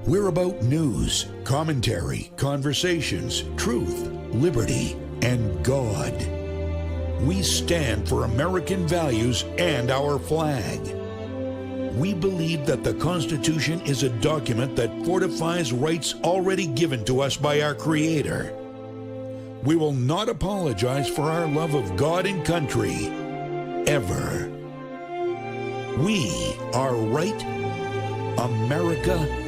We're about news, commentary, conversations, truth, liberty, and God. We stand for American values and our flag. We believe that the Constitution is a document that fortifies rights already given to us by our Creator. We will not apologize for our love of God and country, ever. We are Right America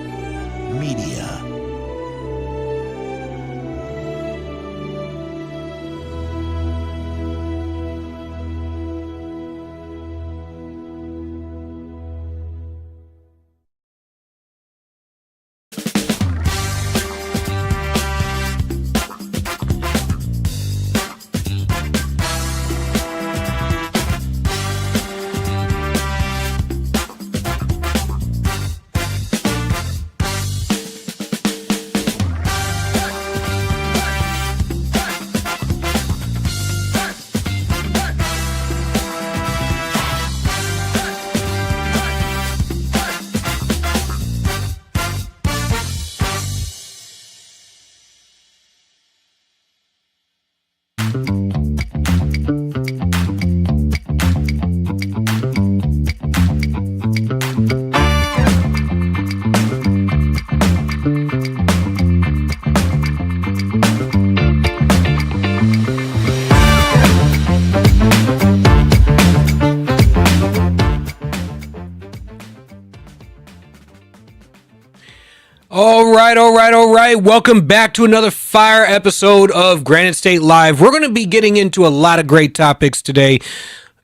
Media. All right. Welcome back to another fire episode of Granite State Live. We're going to be getting into a lot of great topics today,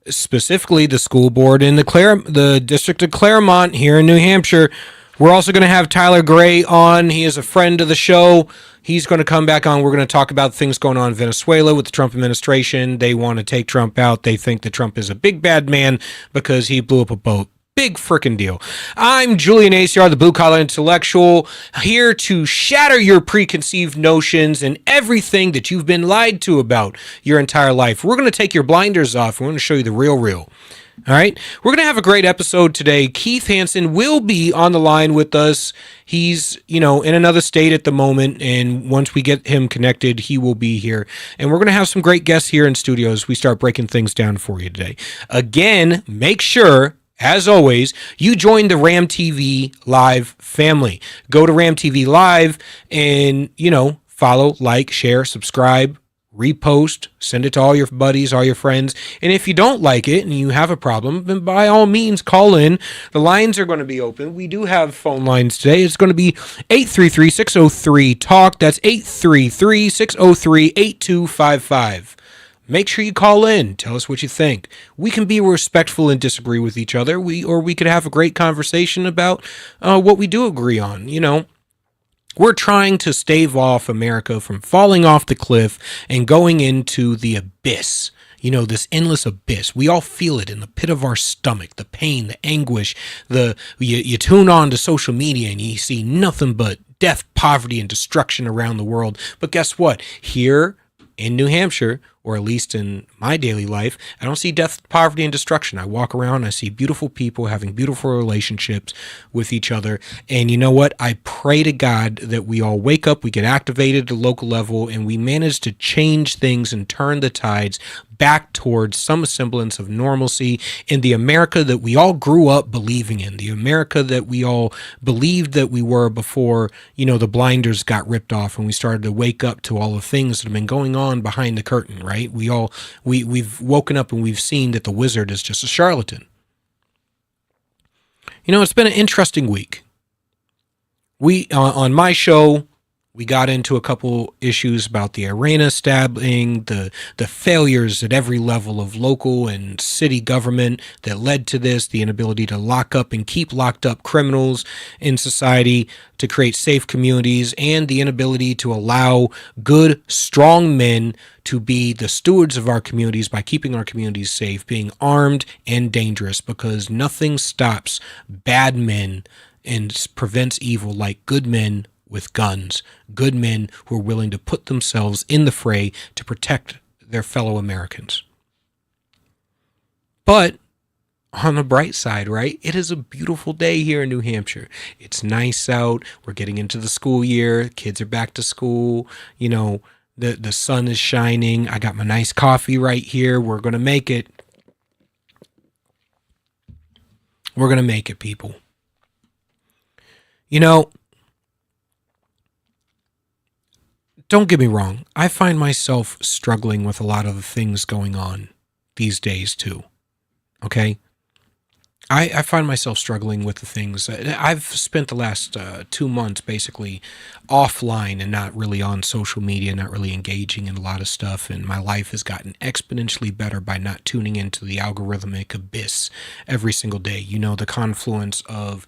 specifically the school board in the District of Claremont here in New Hampshire. We're also going to have Tyler Gray on. He is a friend of the show. He's going to come back on. We're going to talk about things going on in Venezuela with the Trump administration. They want to take Trump out. They think that Trump is a big bad man because he blew up a boat. Big freaking deal. I'm Julian Aciar, the Blue Collar Intellectual, here to shatter your preconceived notions and everything that you've been lied to about your entire life. We're going to take your blinders off. We're going to show you the real. All right? We're going to have a great episode today. Keith Hansen will be on the line with us. He's, in another state at the moment, and once we get him connected, he will be here. And we're going to have some great guests here in studio as we start breaking things down for you today. Again, make sure, as always, you join the Ram TV Live family. Go to Ram TV Live and, follow, like, share, subscribe, repost, send it to all your buddies, all your friends. And if you don't like it and you have a problem, then by all means, call in. The lines are going to be open. We do have phone lines today. It's going to be 833-603-TALK. That's 833-603-8255. Make sure you call in. Tell us what you think. We can be respectful and disagree with each other. We could have a great conversation about what we do agree on. We're trying to stave off America from falling off the cliff and going into the abyss. This endless abyss. We all feel it in the pit of our stomach, the pain, the anguish. You tune on to social media and you see nothing but death, poverty, and destruction around the world. But guess what? Here in New Hampshire, or at least in my daily life, I don't see death, poverty, and destruction. I walk around, I see beautiful people having beautiful relationships with each other. And you know what? I pray to God that we all wake up, we get activated at the local level, and we manage to change things and turn the tides back towards some semblance of normalcy in the America that we all grew up believing in, the America that we all believed that we were before, the blinders got ripped off and we started to wake up to all the things that have been going on behind the curtain, right? We've woken up and we've seen that the wizard is just a charlatan. It's been an interesting week. On my show, we got into a couple issues about the Irena stabbing, the failures at every level of local and city government that led to this, the inability to lock up and keep locked up criminals in society, to create safe communities, and the inability to allow good, strong men to be the stewards of our communities by keeping our communities safe, being armed and dangerous, because nothing stops bad men and prevents evil like good men with guns, good men who are willing to put themselves in the fray to protect their fellow Americans. But on the bright side, right? It is a beautiful day here in New Hampshire. It's nice out. We're getting into the school year. Kids are back to school. You know, the sun is shining. I got my nice coffee right here. We're going to make it. We're going to make it, people. You know, don't get me wrong. I find myself struggling with a lot of the things going on these days too. Okay? I find myself struggling with the things. I've spent the last 2 months basically offline and not really on social media, not really engaging in a lot of stuff. And my life has gotten exponentially better by not tuning into the algorithmic abyss every single day. You know, the confluence of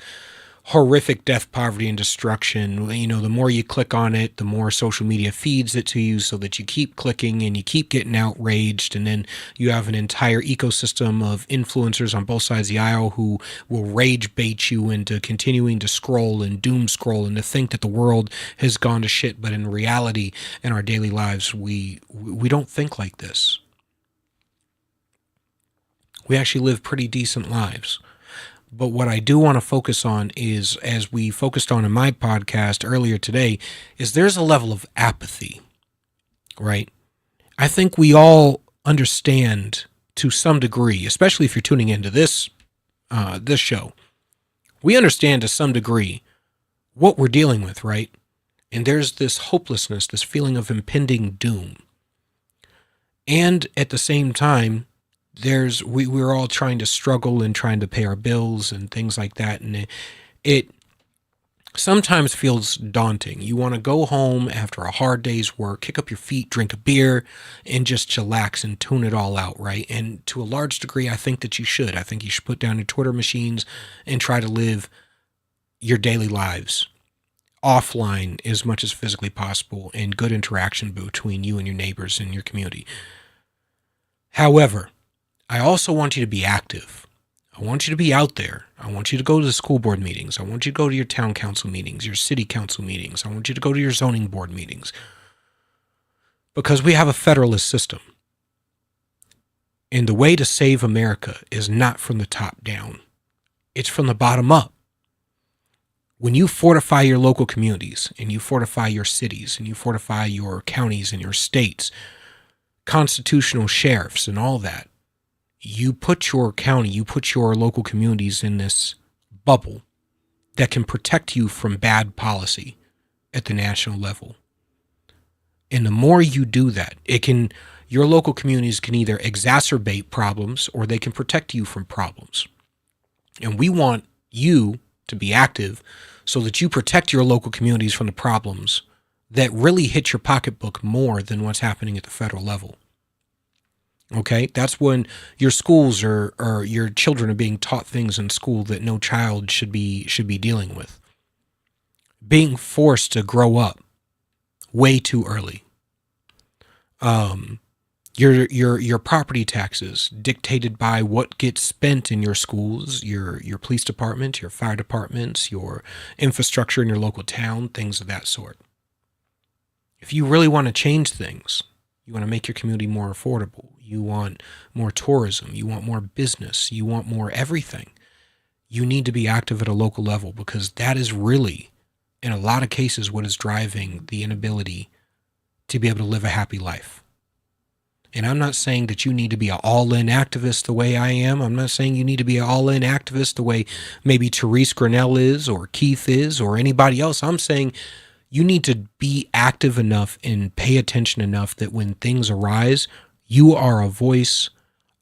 horrific death, poverty, and destruction. You know, the more you click on it, the more social media feeds it to you so that you keep clicking and you keep getting outraged. And then you have an entire ecosystem of influencers on both sides of the aisle who will rage bait you into continuing to scroll and doom scroll and to think that the world has gone to shit. But in reality, in our daily lives, we don't think like this. We actually live pretty decent lives. But what I do want to focus on is, as we focused on in my podcast earlier today, is there's a level of apathy, right? I think we all understand to some degree, especially if you're tuning into this show, we understand to some degree what we're dealing with, right? And there's this hopelessness, this feeling of impending doom. And at the same time, we're all trying to struggle and trying to pay our bills and things like that. And it sometimes feels daunting. You want to go home after a hard day's work, kick up your feet, drink a beer, and just chillax and tune it all out, right? And to a large degree, I think that you should. I think you should put down your Twitter machines and try to live your daily lives offline as much as physically possible in good interaction between you and your neighbors and your community. However, I also want you to be active. I want you to be out there. I want you to go to the school board meetings. I want you to go to your town council meetings, your city council meetings. I want you to go to your zoning board meetings. Because we have a federalist system. And the way to save America is not from the top down. It's from the bottom up. When you fortify your local communities and you fortify your cities and you fortify your counties and your states, constitutional sheriffs and all that, you put your county, you put your local communities in this bubble that can protect you from bad policy at the national level. And the more you do that, your local communities can either exacerbate problems or they can protect you from problems. And we want you to be active so that you protect your local communities from the problems that really hit your pocketbook more than what's happening at the federal level. Okay, that's when your schools or your children are being taught things in school that no child should be dealing with. Being forced to grow up way too early. Your property taxes dictated by what gets spent in your schools, your police department, your fire departments, your infrastructure in your local town, things of that sort. If you really want to change things, you want to make your community more affordable. You want more tourism. You want more business. You want more everything. You need to be active at a local level because that is really, in a lot of cases, what is driving the inability to be able to live a happy life. And I'm not saying that you need to be an all-in activist the way I am. I'm not saying you need to be an all-in activist the way maybe Therese Grinnell is or Keith is or anybody else. I'm saying you need to be active enough and pay attention enough that when things arise, you are a voice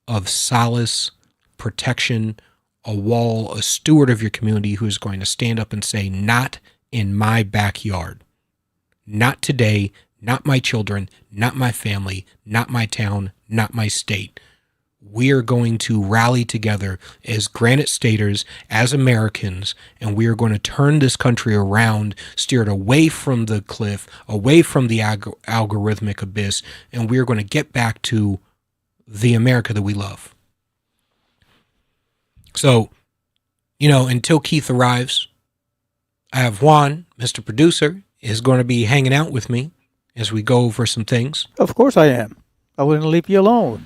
of solace, protection, a wall, a steward of your community who is going to stand up and say, not in my backyard, not today, not my children, not my family, not my town, not my state. We are going to rally together as Granite Staters, as Americans, and we are going to turn this country around, steer it away from the cliff, away from the algorithmic abyss, and we are going to get back to the America that we love. So, until Keith arrives, I have Juan, Mr. Producer, is going to be hanging out with me as we go over some things. Of course I am. I wouldn't leave you alone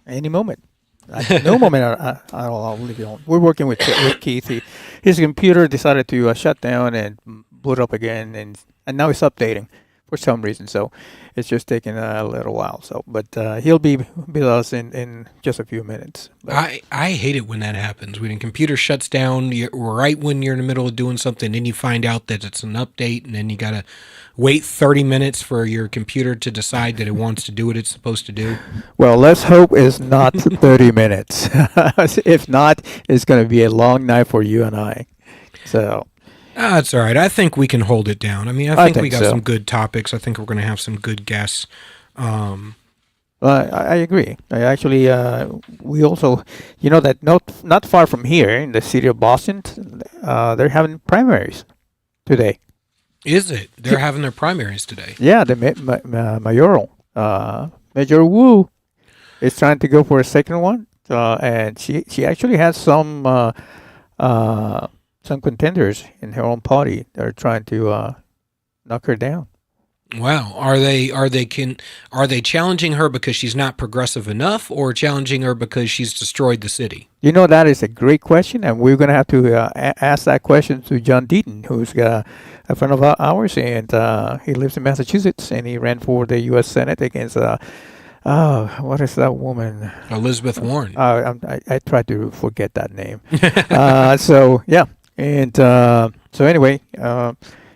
any moment. At no moment I'll leave you alone. We're working with Keith. His computer decided to shut down and boot up again, and now it's updating for some reason. So it's just taking a little while. So, but he'll be with us in just a few minutes. But I hate it when that happens. When a computer shuts down right when you're in the middle of doing something, then you find out that it's an update, and then you gotta wait 30 minutes for your computer to decide that it wants to do what it's supposed to do. well, let's hope it's not 30 minutes. If not, it's going to be a long night for you and I. So. It's all right. I think we can hold it down. I mean, I think we got so. some good topics. I think we're going to have some good guests. Well, I agree. I actually, we also, that not far from here in the city of Boston, they're having primaries today. Is it? They're having their primaries today. Yeah, the mayoral. Major Wu is trying to go for a second one, and she actually has some contenders in her own party that are trying to knock her down. Wow. Are they challenging her because she's not progressive enough, or challenging her because she's destroyed the city? That is a great question, and we're going to have to ask that question to John Deaton, who's a friend of ours, and he lives in Massachusetts, and he ran for the U.S. Senate against, what is that woman? Elizabeth Warren. I tried to forget that name. So, yeah. And so anyway,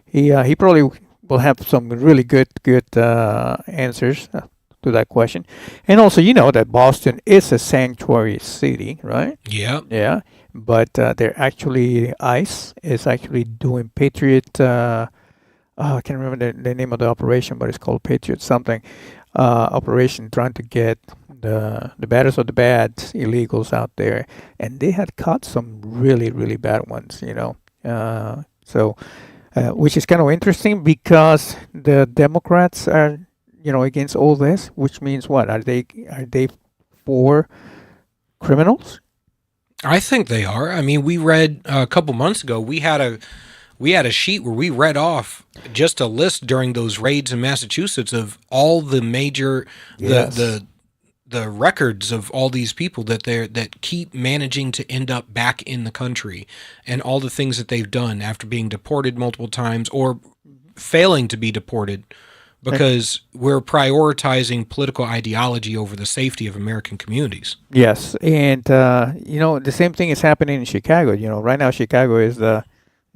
he probably will have some really good answers to that question. And also, that Boston is a sanctuary city, right? Yeah. Yeah. But they're actually, ICE is actually doing Patriot, I can't remember the name of the operation, but it's called Patriot something, operation trying to get the baddest of the bad illegals out there. And they had caught some really, really bad ones, So, which is kind of interesting because the Democrats are, against all this, which means what? Are they for criminals? I think they are. I mean, we read a couple months ago, we had a sheet where we read off just a list during those raids in Massachusetts of all the major the records of all these people that keep managing to end up back in the country, and all the things that they've done after being deported multiple times or failing to be deported because we're prioritizing political ideology over the safety of American communities. Yes, and the same thing is happening in Chicago. Right now Chicago is the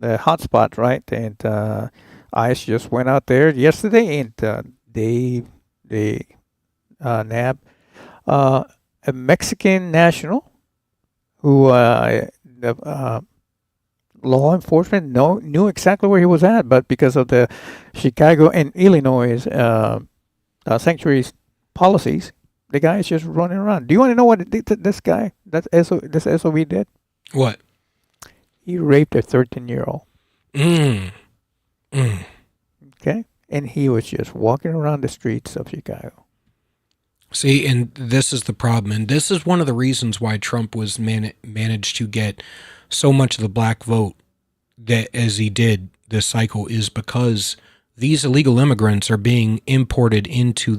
hot spot, right? And ICE just went out there yesterday, and they nabbed a Mexican national who the law enforcement knew exactly where he was at, but because of the Chicago and Illinois sanctuary policies, the guy is just running around. Do you want to know what this SOB did? What? He raped a 13-year-old. Okay? And he was just walking around the streets of Chicago. See, and this is the problem, and this is one of the reasons why Trump was managed to get so much of the black vote that as he did this cycle, is because these illegal immigrants are being imported into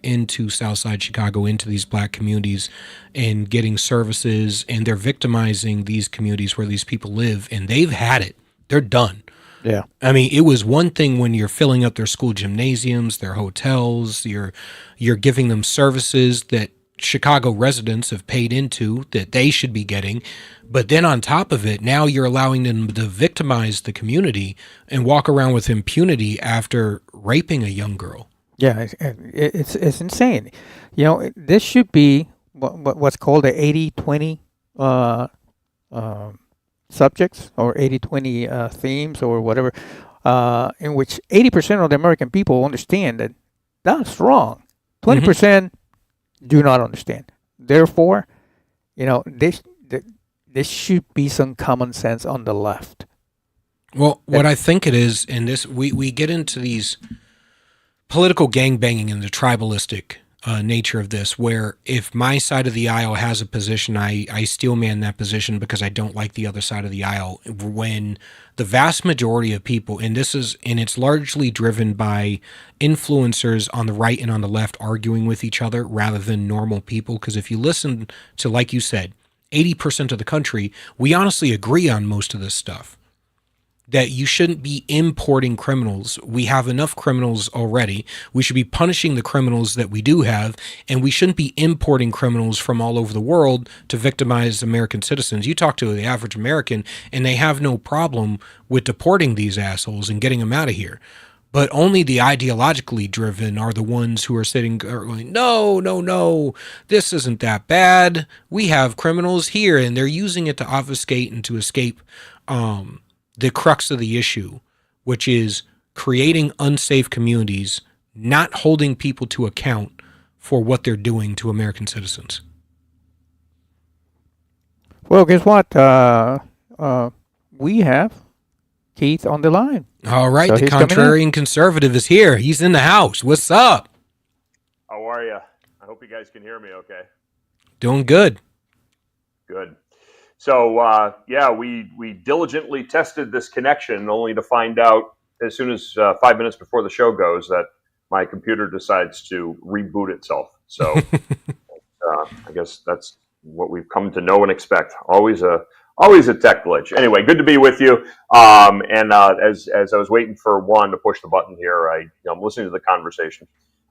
into Southside Chicago, into these black communities, and getting services, and they're victimizing these communities where these people live, and they've had it. They're done. Yeah. I mean, it was one thing when you're filling up their school gymnasiums, their hotels, you're giving them services that Chicago residents have paid into that they should be getting. But then on top of it, now you're allowing them to victimize the community and walk around with impunity after raping a young girl. Yeah, it's insane. This should be what's called the 80-20 subjects or 80-20 themes or whatever, in which 80% of the American people understand that that's wrong. 20% do not understand. Therefore, there should be some common sense on the left. Well, what I think it is, and this we get into these political gangbanging and the tribalistic nature of this, where if my side of the aisle has a position, I steel man that position because I don't like the other side of the aisle. When the vast majority of people, and it's largely driven by influencers on the right and on the left arguing with each other rather than normal people. Because if you listen to, like you said, 80% of the country, we honestly agree on most of this stuff. That you shouldn't be importing criminals. We have enough criminals already. We should be punishing the criminals that we do have, and we shouldn't be importing criminals from all over the world to victimize American citizens. You talk to the average American, and they have no problem with deporting these assholes and getting them out of here. But only the ideologically driven are the ones who are sitting going, no, this isn't that bad. We have criminals here, and they're using it to obfuscate and to escape the crux of the issue, which is creating unsafe communities, not holding people to account for what they're doing to American citizens. Well, guess what? We have Keith on the line. All right, so the contrarian conservative is here. He's in the house. What's up? How are you? I hope you guys can hear me okay. Doing good. Good. So, we diligently tested this connection only to find out as soon as 5 minutes before the show goes that my computer decides to reboot itself. So I guess that's what we've come to know and expect. Always a tech glitch. Anyway, good to be with you. As I was waiting for Juan to push the button here, I'm listening to the conversation.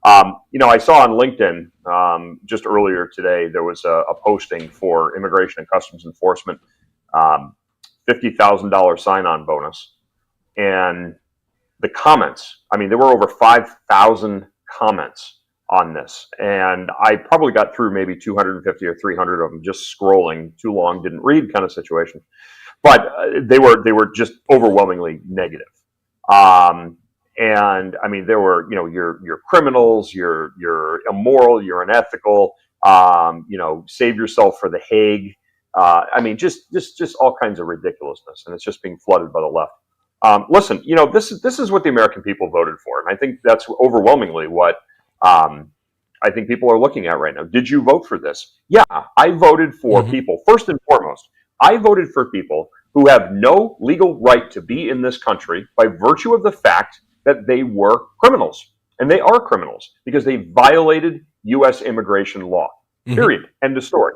I saw on LinkedIn just earlier today, there was a posting for Immigration and Customs Enforcement, $50,000 sign-on bonus. And the comments, there were over 5,000 comments on this. And I probably got through maybe 250 or 300 of them just scrolling, too long, didn't read kind of situation. But they were just overwhelmingly negative. And there were, you're criminals, you're immoral, you're unethical, save yourself for the Hague. Just all kinds of ridiculousness. And it's just being flooded by the left. Listen, this is what the American people voted for. And I think that's overwhelmingly what I think people are looking at right now. Did you vote for this? Yeah, I voted for people. First and foremost, I voted for people who have no legal right to be in this country by virtue of the fact that they were criminals. And they are criminals because they violated U.S. immigration law. Period. End of story.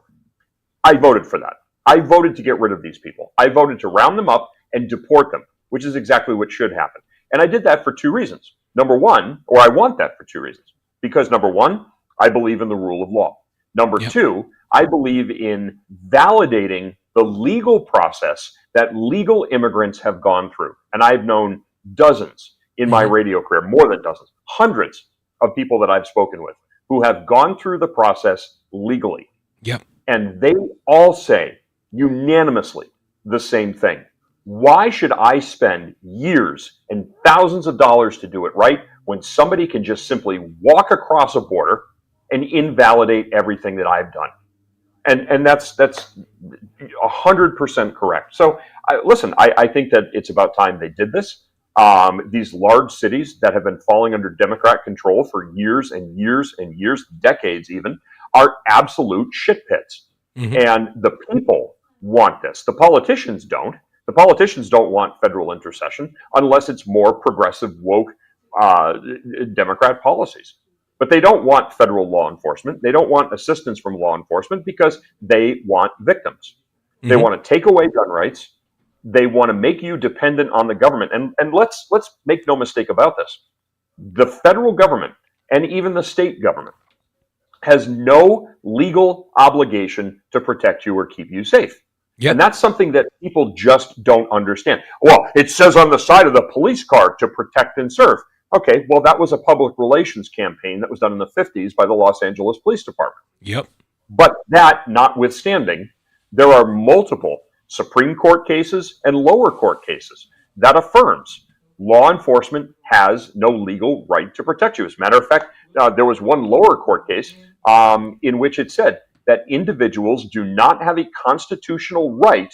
I voted for that. I voted to get rid of these people. I voted to round them up and deport them, which is exactly what should happen. And I did that for two reasons. Number one, or I want that for two reasons. Because number one, I believe in the rule of law. Number two, I believe in validating the legal process that legal immigrants have gone through. And I've known dozens in my radio career, more than dozens, hundreds of people that I've spoken with who have gone through the process legally. Yep. And they all say unanimously the same thing. Why should I spend years and thousands of dollars to do it right when somebody can just simply walk across a border and invalidate everything that I've done? And that's 100% correct. So listen, I think that it's about time they did this. These large cities that have been falling under Democrat control for years and years and years, decades even, are absolute shit pits. And the people want this. The politicians don't. The politicians don't want federal intercession unless it's more progressive, woke Democrat policies. But they don't want federal law enforcement. They don't want assistance from law enforcement because they want victims. They want to take away gun rights. They want to make you dependent on the government. And let's make no mistake about this. The federal government and even the state government has no legal obligation to protect you or keep you safe. Yep. And that's something that people just don't understand. Well, it says on the side of the police car to protect and serve. Okay, well, that was a public relations campaign that was done in the 50s by the Los Angeles Police Department. Yep. But that notwithstanding, there are multiple Supreme Court cases and lower court cases that affirms law enforcement has no legal right to protect you. As a matter of fact, there was one lower court case in which it said that individuals do not have a constitutional right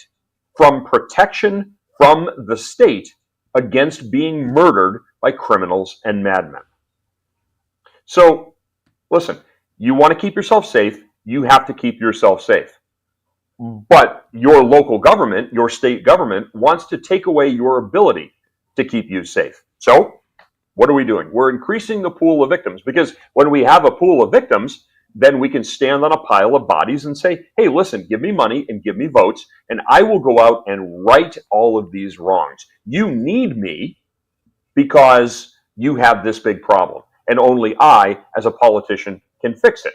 from protection from the state against being murdered by criminals and madmen. So, listen, You want to keep yourself safe, you have to keep yourself safe. But your local government, your state government, wants to take away your ability to keep you safe. So what are we doing? We're increasing the pool of victims, because when we have a pool of victims, then we can stand on a pile of bodies and say, hey, listen, give me money and give me votes, and I will go out and right all of these wrongs. You need me because you have this big problem, and only I, as a politician, can fix it.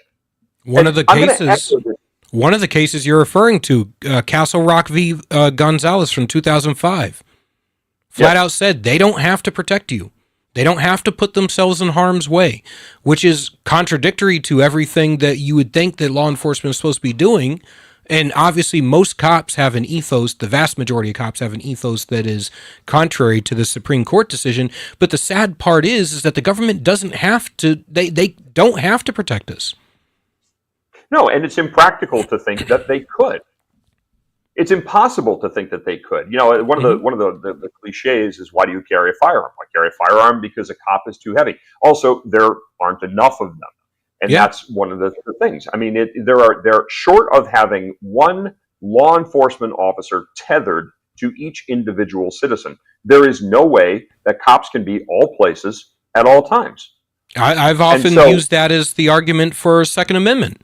One of the cases you're referring to, Castle Rock v. Gonzalez from 2005, flat out said they don't have to protect you. They don't have to put themselves in harm's way, which is contradictory to everything that you would think that law enforcement is supposed to be doing. And obviously most cops have an ethos, the vast majority of cops have an ethos that is contrary to the Supreme Court decision. But the sad part is that the government doesn't have to, they don't have to protect us. No, and it's impractical to think that they could. It's impossible to think that they could. You know, one of the cliches is, why do you carry a firearm? I carry a firearm because a cop is too heavy. Also, there aren't enough of them, and that's one of the things. I mean, they're short of having one law enforcement officer tethered to each individual citizen. There is no way that cops can be all places at all times. I've often used that as the argument for Second Amendment.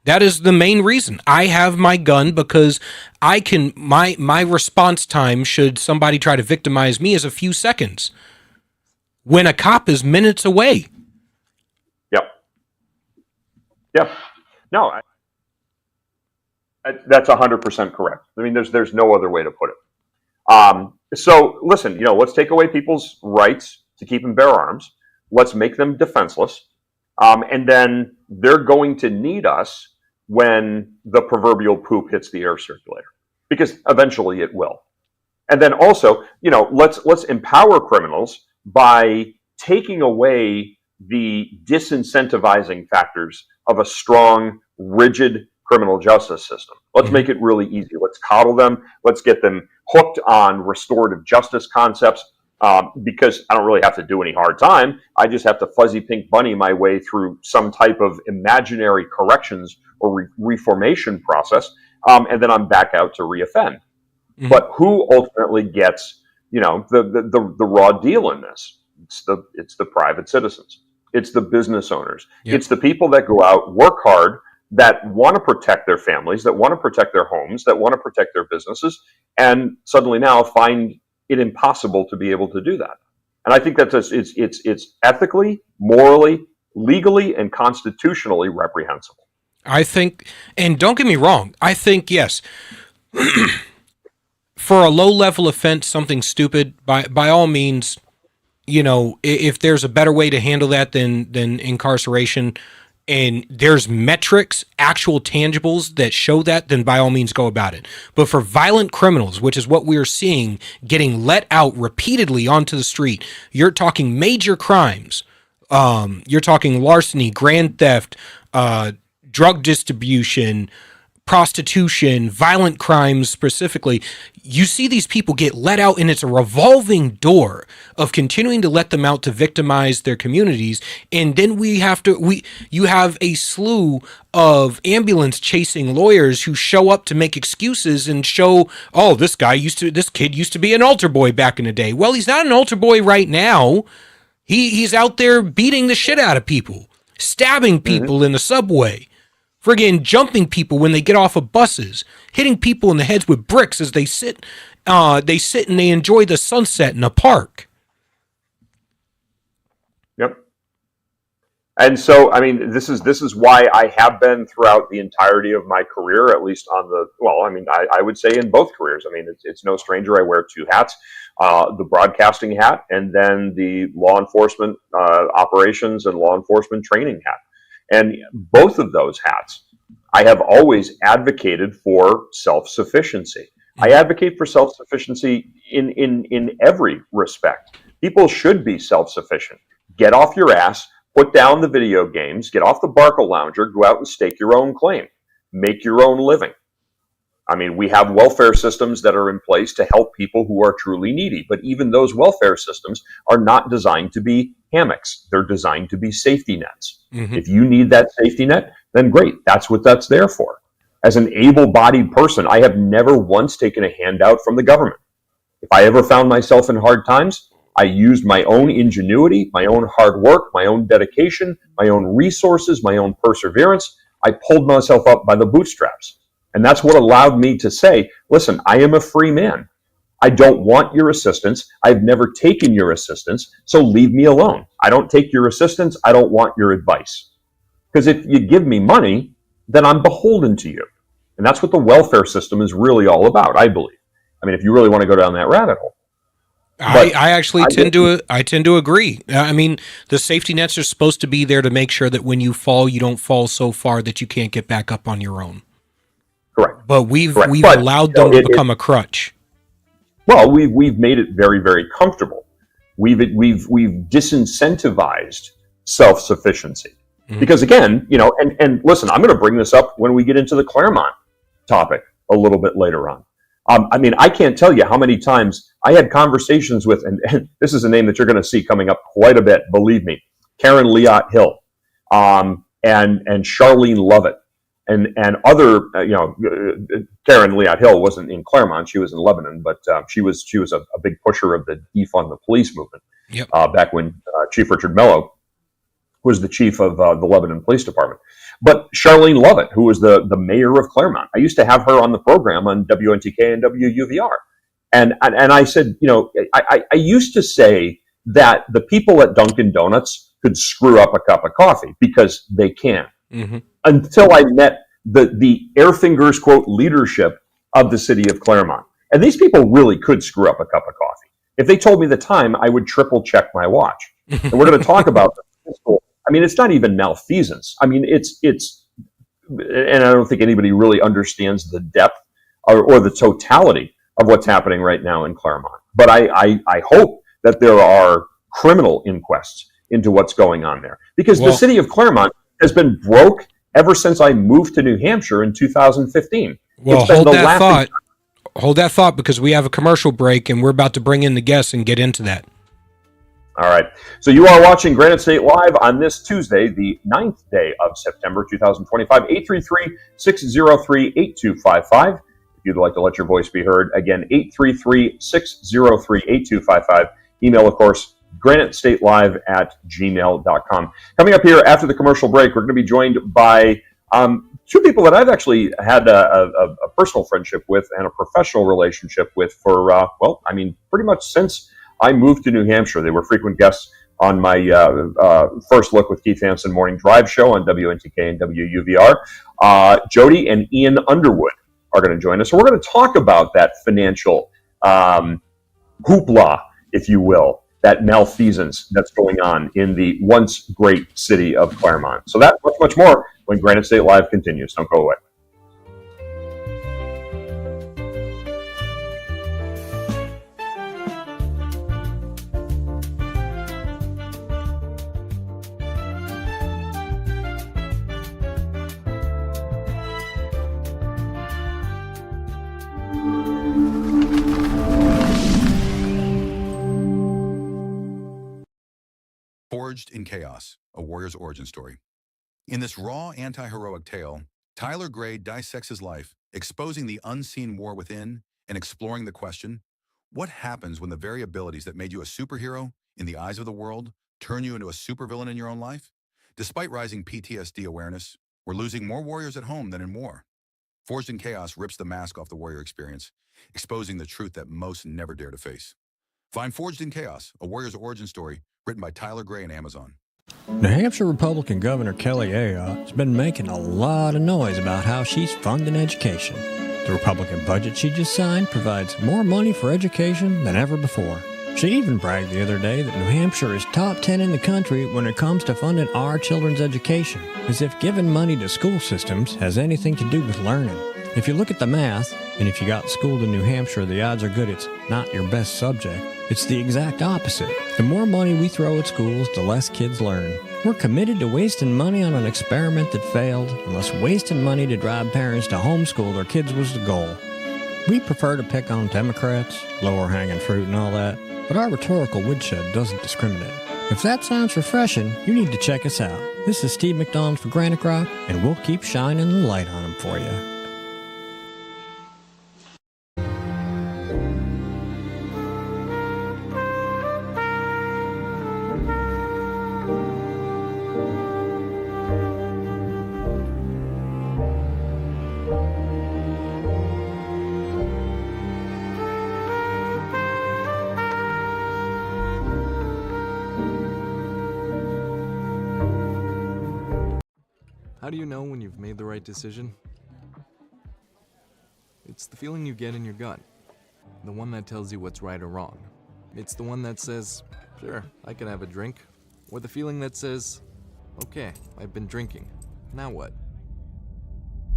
That is the main reason. I have my gun because I can, my response time, should somebody try to victimize me, is a few seconds, when a cop is minutes away. Yep. No, that's 100% correct. I mean, there's no other way to put it. So listen, you know, let's take away people's rights to keep and bear arms. Let's make them defenseless. And then they're going to need us when the proverbial poop hits the air circulator, because eventually it will. And then also, you know, let's empower criminals by taking away the disincentivizing factors of a strong, rigid criminal justice system. Let's make it really easy. Let's coddle them. Let's get them hooked on restorative justice concepts. Because I don't really have to do any hard time. I just have to fuzzy pink bunny my way through some type of imaginary corrections or reformation process, and then I'm back out to reoffend. Mm-hmm. But who ultimately gets, you know, the raw deal in this? It's the private citizens. It's the business owners. Yep. It's the people that go out, work hard, that want to protect their families, that want to protect their homes, that want to protect their businesses, and suddenly now find it impossible to be able to do that. And I think that it's ethically, morally, legally, and constitutionally reprehensible. I think, and don't get me wrong, I think, yes, for a low-level offense, something stupid, by all means, you know, if there's a better way to handle that than incarceration, and there's metrics, actual tangibles that show that, then by all means go about it. But for violent criminals, which is what we're seeing, getting let out repeatedly onto the street, you're talking major crimes. You're talking larceny, grand theft, drug distribution, prostitution, violent crimes specifically. You see these people get let out, and it's a revolving door of continuing to let them out to victimize their communities. And then you have a slew of ambulance chasing lawyers who show up to make excuses and show, oh, this kid used to be an altar boy back in the day. Well, he's not an altar boy right now. He's out there beating the shit out of people, stabbing people in the subway, friggin' jumping people when they get off of buses, hitting people in the heads with bricks as they sit and they enjoy the sunset in a park. Yep. And so, I mean, this is why I have been throughout the entirety of my career, at least I would say in both careers. I mean, it's no stranger. I wear two hats, the broadcasting hat and then the law enforcement operations and law enforcement training hat. And both of those hats, I have always advocated for self-sufficiency. I advocate for self-sufficiency in every respect. People should be self-sufficient. Get off your ass, put down the video games, get off the Barca Lounger, go out and stake your own claim. Make your own living. I mean, we have welfare systems that are in place to help people who are truly needy, but even those welfare systems are not designed to be hammocks. They're designed to be safety nets. Mm-hmm. If you need that safety net, then great. That's what that's there for. As an able-bodied person, I have never once taken a handout from the government. If I ever found myself in hard times, I used my own ingenuity, my own hard work, my own dedication, my own resources, my own perseverance. I pulled myself up by the bootstraps. And that's what allowed me to say, listen, I am a free man. I don't want your assistance. I've never taken your assistance, so leave me alone. I don't take your assistance. I don't want your advice. Because if you give me money, then I'm beholden to you. And that's what the welfare system is really all about, I believe. I mean, if you really want to go down that rabbit hole. I actually tend to agree. I mean, the safety nets are supposed to be there to make sure that when you fall, you don't fall so far that you can't get back up on your own. Correct. But we've allowed them to become a crutch. Well, we've made it very, very comfortable. We've disincentivized self-sufficiency. Mm-hmm. Because again, and listen, I'm going to bring this up when we get into the Claremont topic a little bit later on. I mean, I can't tell you how many times I had conversations with, and this is a name that you're going to see coming up quite a bit, believe me, Karen Leott Hill, and Charlene Lovett, and other, Karen Leott Hill wasn't in Claremont, she was in Lebanon, but she was a big pusher of the defund the police movement. Yep. Back when Chief Richard Mello was the chief of the Lebanon Police Department. But Charlene Lovett, who was the mayor of Claremont, I used to have her on the program on WNTK and WUVR. And I said, I used to say that the people at Dunkin' Donuts could screw up a cup of coffee because they can. Mm-hmm. Until I met the Air Fingers, quote, leadership of the city of Claremont. And these people really could screw up a cup of coffee. If they told me the time, I would triple check my watch. And we're going to talk about the fiscal. I mean, it's not even malfeasance. I mean, it's, and I don't think anybody really understands the depth or the totality of what's happening right now in Claremont. But I hope that there are criminal inquests into what's going on there. Because the city of Claremont has been broke ever since I moved to New Hampshire in 2015. Well, hold that thought because we have a commercial break and we're about to bring in the guests and get into that. All right. So you are watching Granite State Live on this Tuesday, the 9th day of September, 2025, 833-603-8255. If you'd like to let your voice be heard, again, 833-603-8255. Email, of course, granitestalive@gmail.com. Coming up here after the commercial break, we're going to be joined by two people that I've actually had a personal friendship with and a professional relationship with for, pretty much since I moved to New Hampshire. They were frequent guests on my First Look with Keith Hansen morning drive show on WNTK and WUVR. Jodi and Ian Underwood are going to join us. So we're going to talk about that financial hoopla, if you will, that malfeasance that's going on in the once great city of Claremont. So that much, much more when Granite State Live continues. Don't go away. Forged in Chaos, a warrior's origin story. In this raw, anti-heroic tale, Tyler Gray dissects his life, exposing the unseen war within and exploring the question, what happens when the very abilities that made you a superhero in the eyes of the world turn you into a supervillain in your own life? Despite rising PTSD awareness, we're losing more warriors at home than in war. Forged in Chaos rips the mask off the warrior experience, exposing the truth that most never dare to face. Find Forged in Chaos, a warrior's origin story, written by Tyler Gray on Amazon. New Hampshire Republican Governor Kelly Ayotte has been making a lot of noise about how she's funding education. The Republican budget she just signed provides more money for education than ever before. She even bragged the other day that New Hampshire is top 10 in the country when it comes to funding our children's education, as if giving money to school systems has anything to do with learning. If you look at the math, and if you got schooled in New Hampshire, the odds are good it's not your best subject. It's the exact opposite. The more money we throw at schools, the less kids learn. We're committed to wasting money on an experiment that failed, unless wasting money to drive parents to homeschool their kids was the goal. We prefer to pick on Democrats, lower hanging fruit and all that, but our rhetorical woodshed doesn't discriminate. If that sounds refreshing, you need to check us out. This is Steve McDonald for GraniteGrok, and we'll keep shining the light on them for you. How do you know when you've made the right decision? It's the feeling you get in your gut. The one that tells you what's right or wrong. It's the one that says, sure, I can have a drink. Or the feeling that says, okay, I've been drinking. Now what?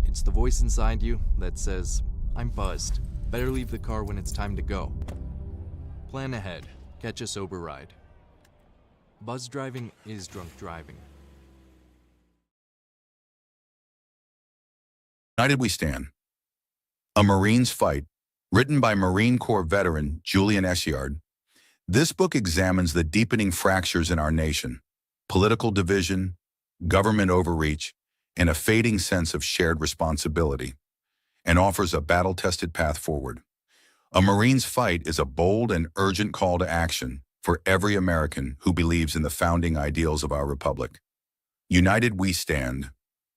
It's the voice inside you that says, I'm buzzed. Better leave the car when it's time to go. Plan ahead. Catch a sober ride. Buzz driving is drunk driving. United We Stand. A Marine's Fight, written by Marine Corps veteran Julian Eschyard. This book examines the deepening fractures in our nation, political division, government overreach, and a fading sense of shared responsibility, and offers a battle-tested path forward. A Marine's Fight is a bold and urgent call to action for every American who believes in the founding ideals of our republic. United We Stand.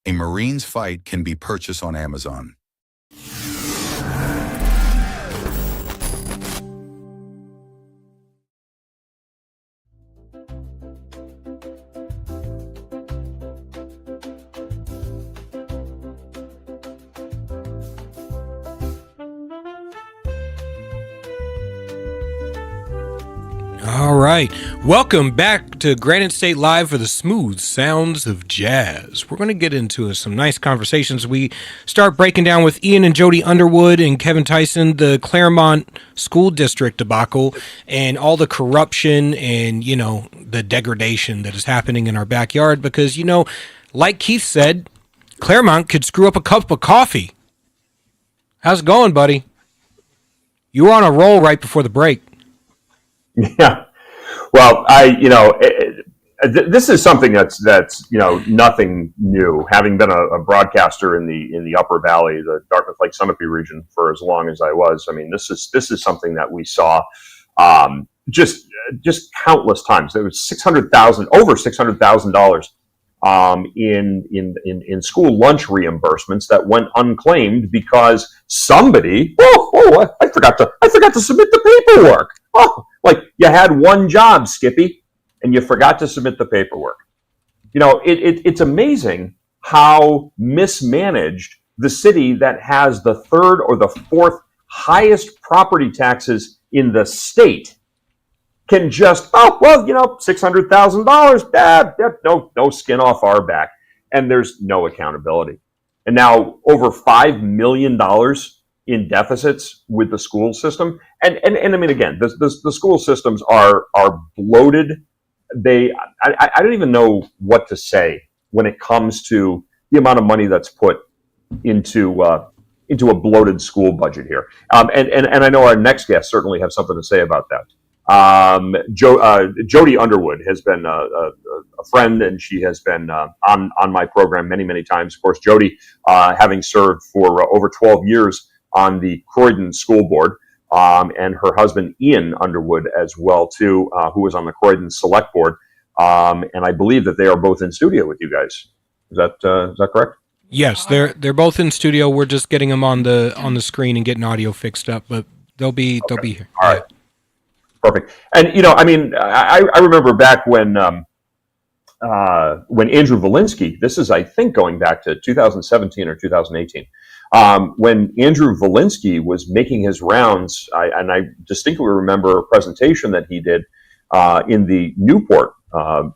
A Marine's Fight can be purchased on Amazon. All right. Welcome back to Granite State Live for the smooth sounds of jazz. We're going to get into some nice conversations. We start breaking down with Ian and Jodi Underwood and Kevin Tyson, the Claremont School District debacle and all the corruption and, the degradation that is happening in our backyard because, like Keith said, Claremont could screw up a cup of coffee. How's it going, buddy? You were on a roll right before the break. Yeah. Well, this is something that's nothing new. Having been a broadcaster in the Upper Valley, the Dartmouth Lake Sunapee region for as long as I was, I mean, this is something that we saw just countless times. There was over $600,000 in school lunch reimbursements that went unclaimed because somebody I forgot to submit the paperwork. Oh, like you had one job, Skippy, and you forgot to submit the paperwork. It's amazing how mismanaged the city that has the third or the fourth highest property taxes in the state can just, $600,000, no skin off our back. And there's no accountability. And now over $5 million in deficits with the school system. And I mean, again, the school systems are bloated. I don't even know what to say when it comes to the amount of money that's put into a bloated school budget here. And I know our next guests certainly have something to say about that. Jodi Underwood has been a friend, and she has been on my program many times. Of course, Jodi, having served for over 12 years on the Croydon School Board, and her husband Ian Underwood as well too, who was on the Croydon Select Board, and I believe that they are both in studio with you guys. Is that correct? Yes, they're both in studio. We're just getting them on the screen and getting audio fixed up, but they'll be here. All right. Perfect. And I remember back when Andrew Volinsky, this is I think going back to 2017 or 2018, when Andrew Volinsky was making his rounds, I distinctly remember a presentation that he did in the Newport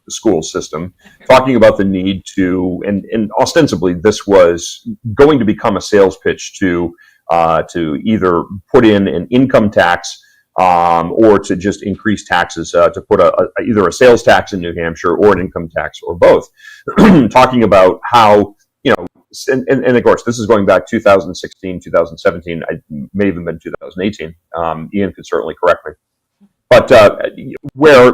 school system, talking about the need to, and ostensibly this was going to become a sales pitch to either put in an income tax or to just increase taxes, to put either a sales tax in New Hampshire or an income tax or both. Talking about how, and of course, this is going back 2016, 2017, I may have even been 2018. Ian could certainly correct me. But where,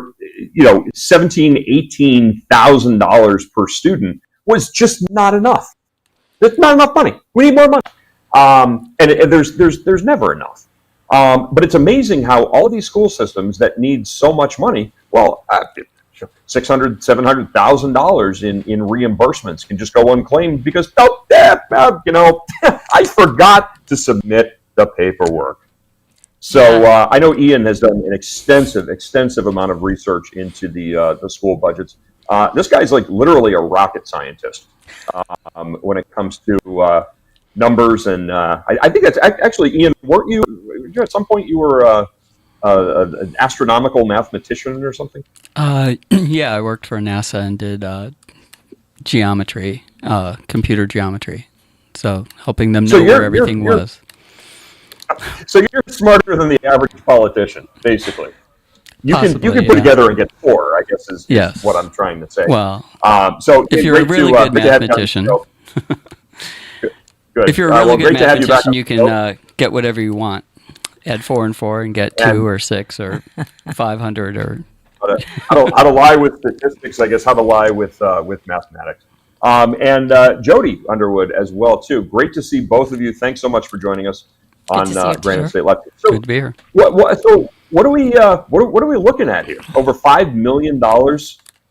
$18,000 per student was just not enough. There's not enough money. We need more money. And there's never enough. But it's amazing how all of these school systems that need so much money, $600,000, $700,000 in reimbursements can just go unclaimed because I forgot to submit the paperwork. So I know Ian has done an extensive amount of research into the school budgets. This guy's like literally a rocket scientist when it comes to numbers, and I think that's actually, Ian, weren't you at some point you were an astronomical mathematician or something? Yeah, I worked for NASA and did geometry, computer geometry, so helping them know where everything was. So you're smarter than the average politician, basically. You can put together and get 4, I guess is what I'm trying to say. Well, so if you're a really good mathematician, good. If you're a really good mathematician, you can get whatever you want. Add 4 and 4 and get 2 or 6 or 500 or. How to lie with statistics, I guess. How to lie with mathematics. And Jodi Underwood as well too. Great to see both of you. Thanks so much for joining us on Granite State Live. So, good to be here. What are we looking at here? Over $5 million.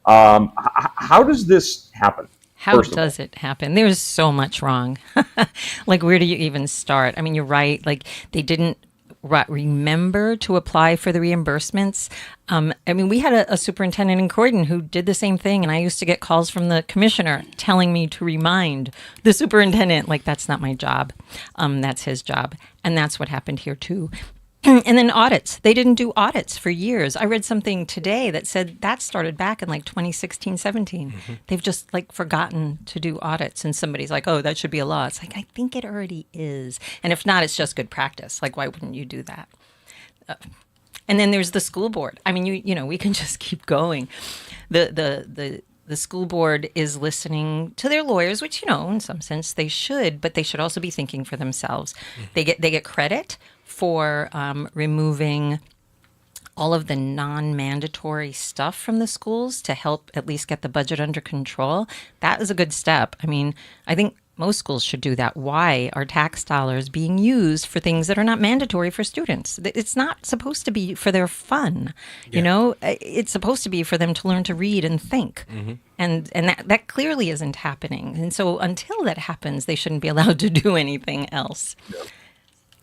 How does this happen? How does it happen? There's so much wrong. Like, where do you even start? I mean, you're right. Like, they didn't remember to apply for the reimbursements. I mean, we had a superintendent in Croydon who did the same thing, and I used to get calls from the commissioner telling me to remind the superintendent, like, that's not my job. That's his job. And that's what happened here, too. And then audits. They didn't do audits for years. I read something today that said that started back in like 2016, 17. Mm-hmm. They've just like forgotten to do audits. And somebody's like, oh, that should be a law. It's like, I think it already is. And if not, it's just good practice. Like, why wouldn't you do that? And then there's the school board. I mean, you know, we can just keep going. The school board is listening to their lawyers, which, you know, in some sense they should, but they should also be thinking for themselves. Mm-hmm. They get credit for removing all of the non-mandatory stuff from the schools to help at least get the budget under control. That is a good step. I mean, I think most schools should do that. Why are tax dollars being used for things that are not mandatory for students? It's not supposed to be for their fun. Yeah. You know, it's supposed to be for them to learn to read and think. Mm-hmm. And that clearly isn't happening. And so until that happens, they shouldn't be allowed to do anything else. Yeah.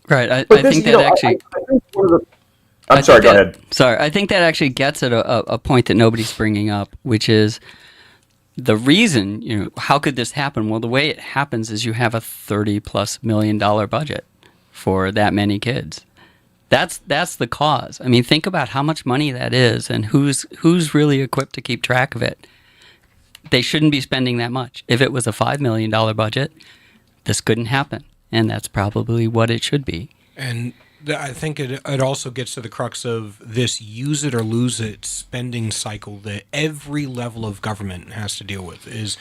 Right. I think that actually. I'm sorry, go ahead. Sorry. I think that actually gets at a point that nobody's bringing up, which is the reason, you know, how could this happen? Well, the way it happens is you have a $30+ million budget for that many kids. That's the cause. I mean, think about how much money that is and who's really equipped to keep track of it. They shouldn't be spending that much. If it was a $5 million budget, this couldn't happen. And that's probably what it should be. And I think it also gets to the crux of this use it or lose it spending cycle that every level of government has to deal with. Is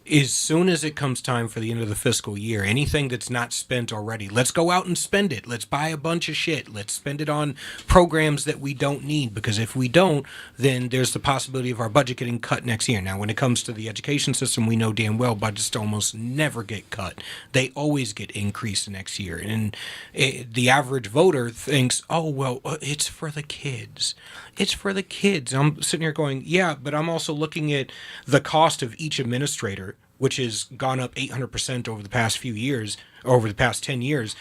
as soon as it comes time for the end of the fiscal year, anything that's not spent already, let's go out and spend it. Let's buy a bunch of shit. Let's spend it on programs that we don't need, because if we don't, then there's the possibility of our budget getting cut next year. Now, when it comes to the education system, we know damn well budgets almost never get cut. They always get increased next year. And the average voter thinks, oh, well, it's for the kids. It's for the kids. I'm sitting here going, yeah, but I'm also looking at the cost of each administrator, which has gone up 800% over the past few years, or over the past 10 years.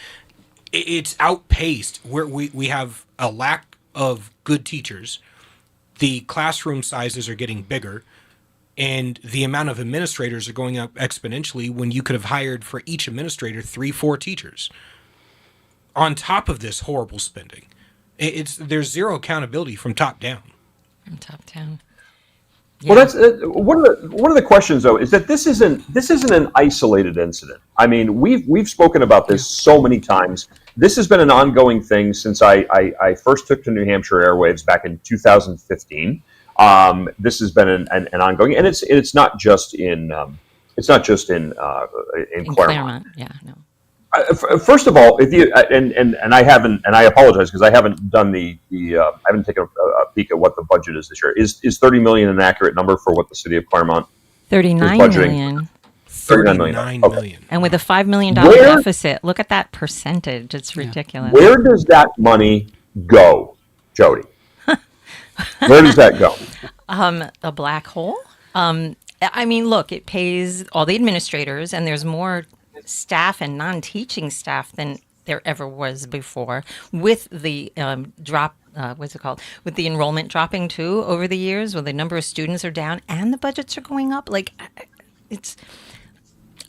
It's outpaced where we have a lack of good teachers. The classroom sizes are getting bigger, and the amount of administrators are going up exponentially when you could have hired for each administrator 3-4 teachers. On top of this horrible spending. There's zero accountability from top down. From top down. Yeah. Well, that's one of the questions, though, is that this isn't an isolated incident. I mean, we've spoken about this so many times. This has been an ongoing thing since I first took to New Hampshire airwaves back in 2015. This has been an ongoing, and it's not just in Claremont. Claremont. Yeah, no. First of all, if you and I haven't, and I apologize because I haven't done I haven't taken a peek at what the budget is this year. Is 30 million an accurate number for what the city of Claremont 39 is budgeting? million. 39 million. And with a $5 million Where- deficit, look at that percentage. It's ridiculous. Where does that money go, Jodi? Where does that go? A black hole. I mean, look, it pays all the administrators, and there's more staff and non-teaching staff than there ever was before. With the what's it called? With the enrollment dropping too over the years, where the number of students are down and the budgets are going up. Like, it's.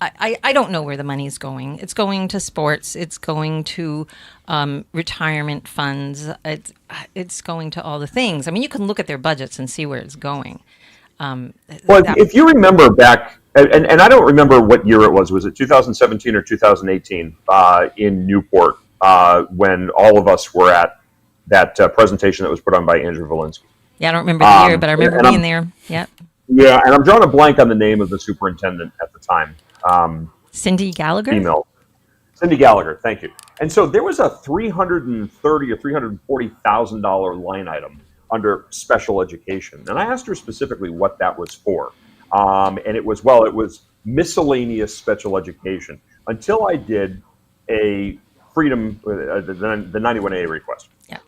I don't know where the money is going. It's going to sports. It's going to retirement funds. It's going to all the things. I mean, you can look at their budgets and see where it's going. Well, if you remember back, and I don't remember what year it was it 2017 or 2018 in Newport when all of us were at that presentation that was put on by Andrew Valinsky? Yeah, I don't remember the year, but I remember being there. Yep. Yeah, and I'm drawing a blank on the name of the superintendent at the time. Cindy Gallagher? Female. Cindy Gallagher, thank you. And so there was a $330,000 or $340,000 line item under special education. And I asked her specifically what that was for. And it was miscellaneous special education until I did a freedom, the 91A request. Yeah.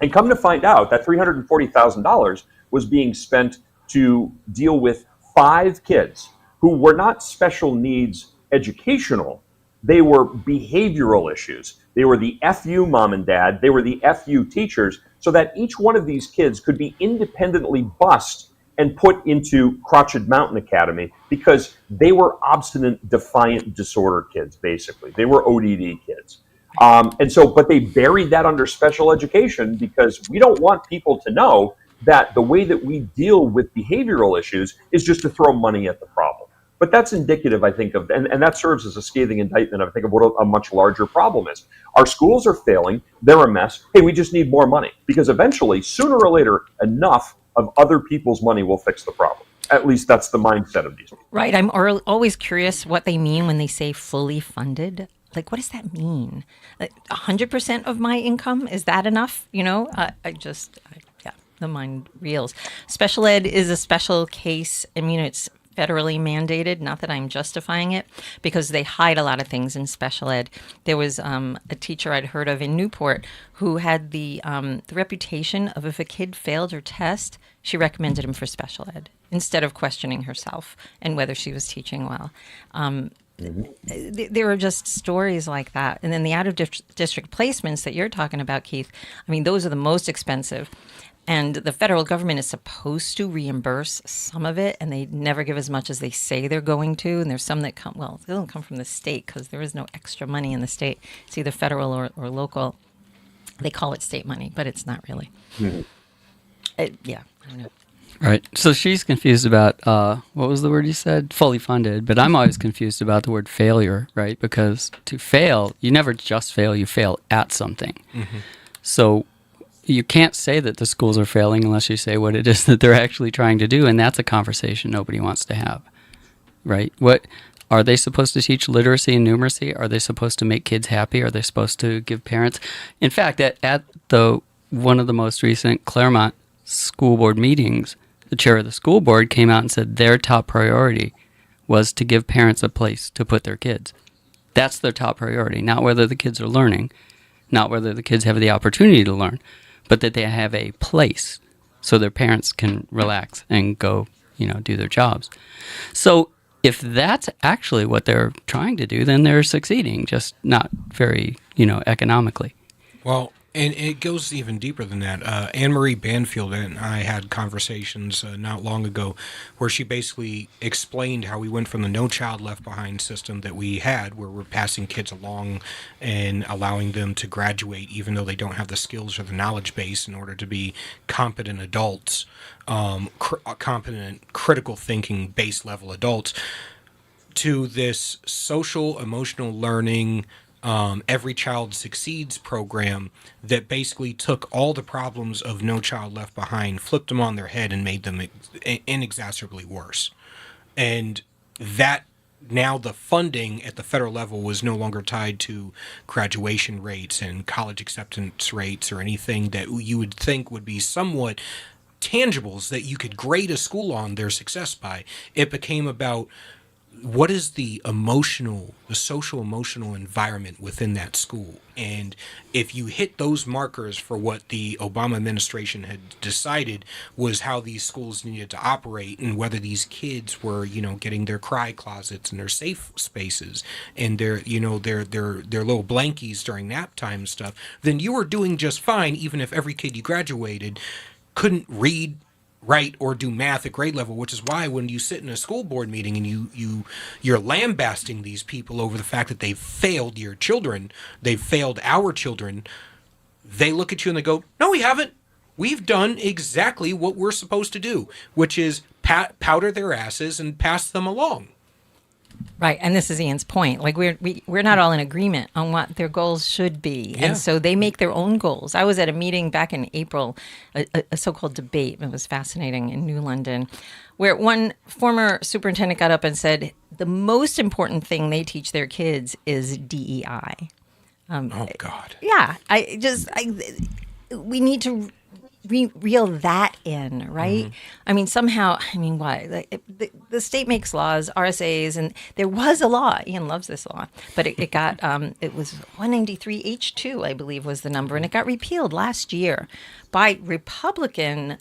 And come to find out that $340,000 was being spent to deal with 5 kids who were not special needs educational. They were behavioral issues. They were the FU mom and dad. They were the FU teachers, so that each one of these kids could be independently bused and put into Crotched Mountain Academy because they were obstinate, defiant disorder kids, basically. They were ODD kids. But they buried that under special education because we don't want people to know that the way that we deal with behavioral issues is just to throw money at the problem. But that's indicative, I think, of, and that serves as a scathing indictment, I think, of what a much larger problem is. Our schools are failing. They're a mess. Hey, we just need more money. Because eventually, sooner or later, enough of other people's money will fix the problem. At least that's the mindset of these people. Right. I'm always curious what they mean when they say fully funded. Like, what does that mean? Like, 100% of my income? Is that enough? You know, the mind reels. Special ed is a special case. I mean, it's federally mandated, not that I'm justifying it, because they hide a lot of things in special ed. There was a teacher I'd heard of in Newport who had the reputation of, if a kid failed her test, she recommended him for special ed instead of questioning herself and whether she was teaching well. There are just stories like that. And then the out-of-district placements that you're talking about, Keith, I mean, those are the most expensive. And the federal government is supposed to reimburse some of it, and they never give as much as they say they're going to. And there's some that come, well, they don't come from the state because there is no extra money in the state. It's either federal or local. They call it state money, but it's not really. Mm-hmm. I don't know. Right. So she's confused about, what was the word you said? Fully funded. But I'm always confused about the word failure, right? Because to fail, you never just fail, you fail at something. Mm-hmm. So you can't say that the schools are failing unless you say what it is that they're actually trying to do, and that's a conversation nobody wants to have, right? What are they supposed to teach? Literacy and numeracy? Are they supposed to make kids happy? Are they supposed to give parents? In fact, at one of the most recent Claremont school board meetings, the chair of the school board came out and said their top priority was to give parents a place to put their kids. That's their top priority, not whether the kids are learning, not whether the kids have the opportunity to learn, but that they have a place so their parents can relax and go, do their jobs. So if that's actually what they're trying to do, then they're succeeding, just not very, economically. Well, and it goes even deeper than that. Anne-Marie Banfield and I had conversations not long ago where she basically explained how we went from the No Child Left Behind system that we had, where we're passing kids along and allowing them to graduate even though they don't have the skills or the knowledge base in order to be competent adults, competent critical thinking base level adults, to this social emotional learning Every Child Succeeds program that basically took all the problems of No Child Left Behind, flipped them on their head, and made them inexacerably worse. And that now the funding at the federal level was no longer tied to graduation rates and college acceptance rates or anything that you would think would be somewhat tangibles that you could grade a school on their success by. It became about what is the social emotional environment within that school. And if you hit those markers for what the Obama administration had decided was how these schools needed to operate and whether these kids were, getting their cry closets and their safe spaces and their little blankies during nap time and stuff, then you were doing just fine, even if every kid you graduated couldn't read, write, or do math at grade level, which is why when you sit in a school board meeting and you're lambasting these people over the fact that they've failed your children, they've failed our children, they look at you and they go, no, we haven't. We've done exactly what we're supposed to do, which is powder their asses and pass them along. Right, and this is Ian's point. Like we're not all in agreement on what their goals should be, Yeah. and so they make their own goals. I was at a meeting back in April, a so-called debate. It was fascinating in New London, where one former superintendent got up and said the most important thing they teach their kids is DEI. Oh God. Yeah, we need to reel that in, right? Mm-hmm. I mean, somehow, what? The state makes laws, RSAs, and there was a law. Ian loves this law, but it got, it was 193H2, I believe was the number, and it got repealed last year by Republican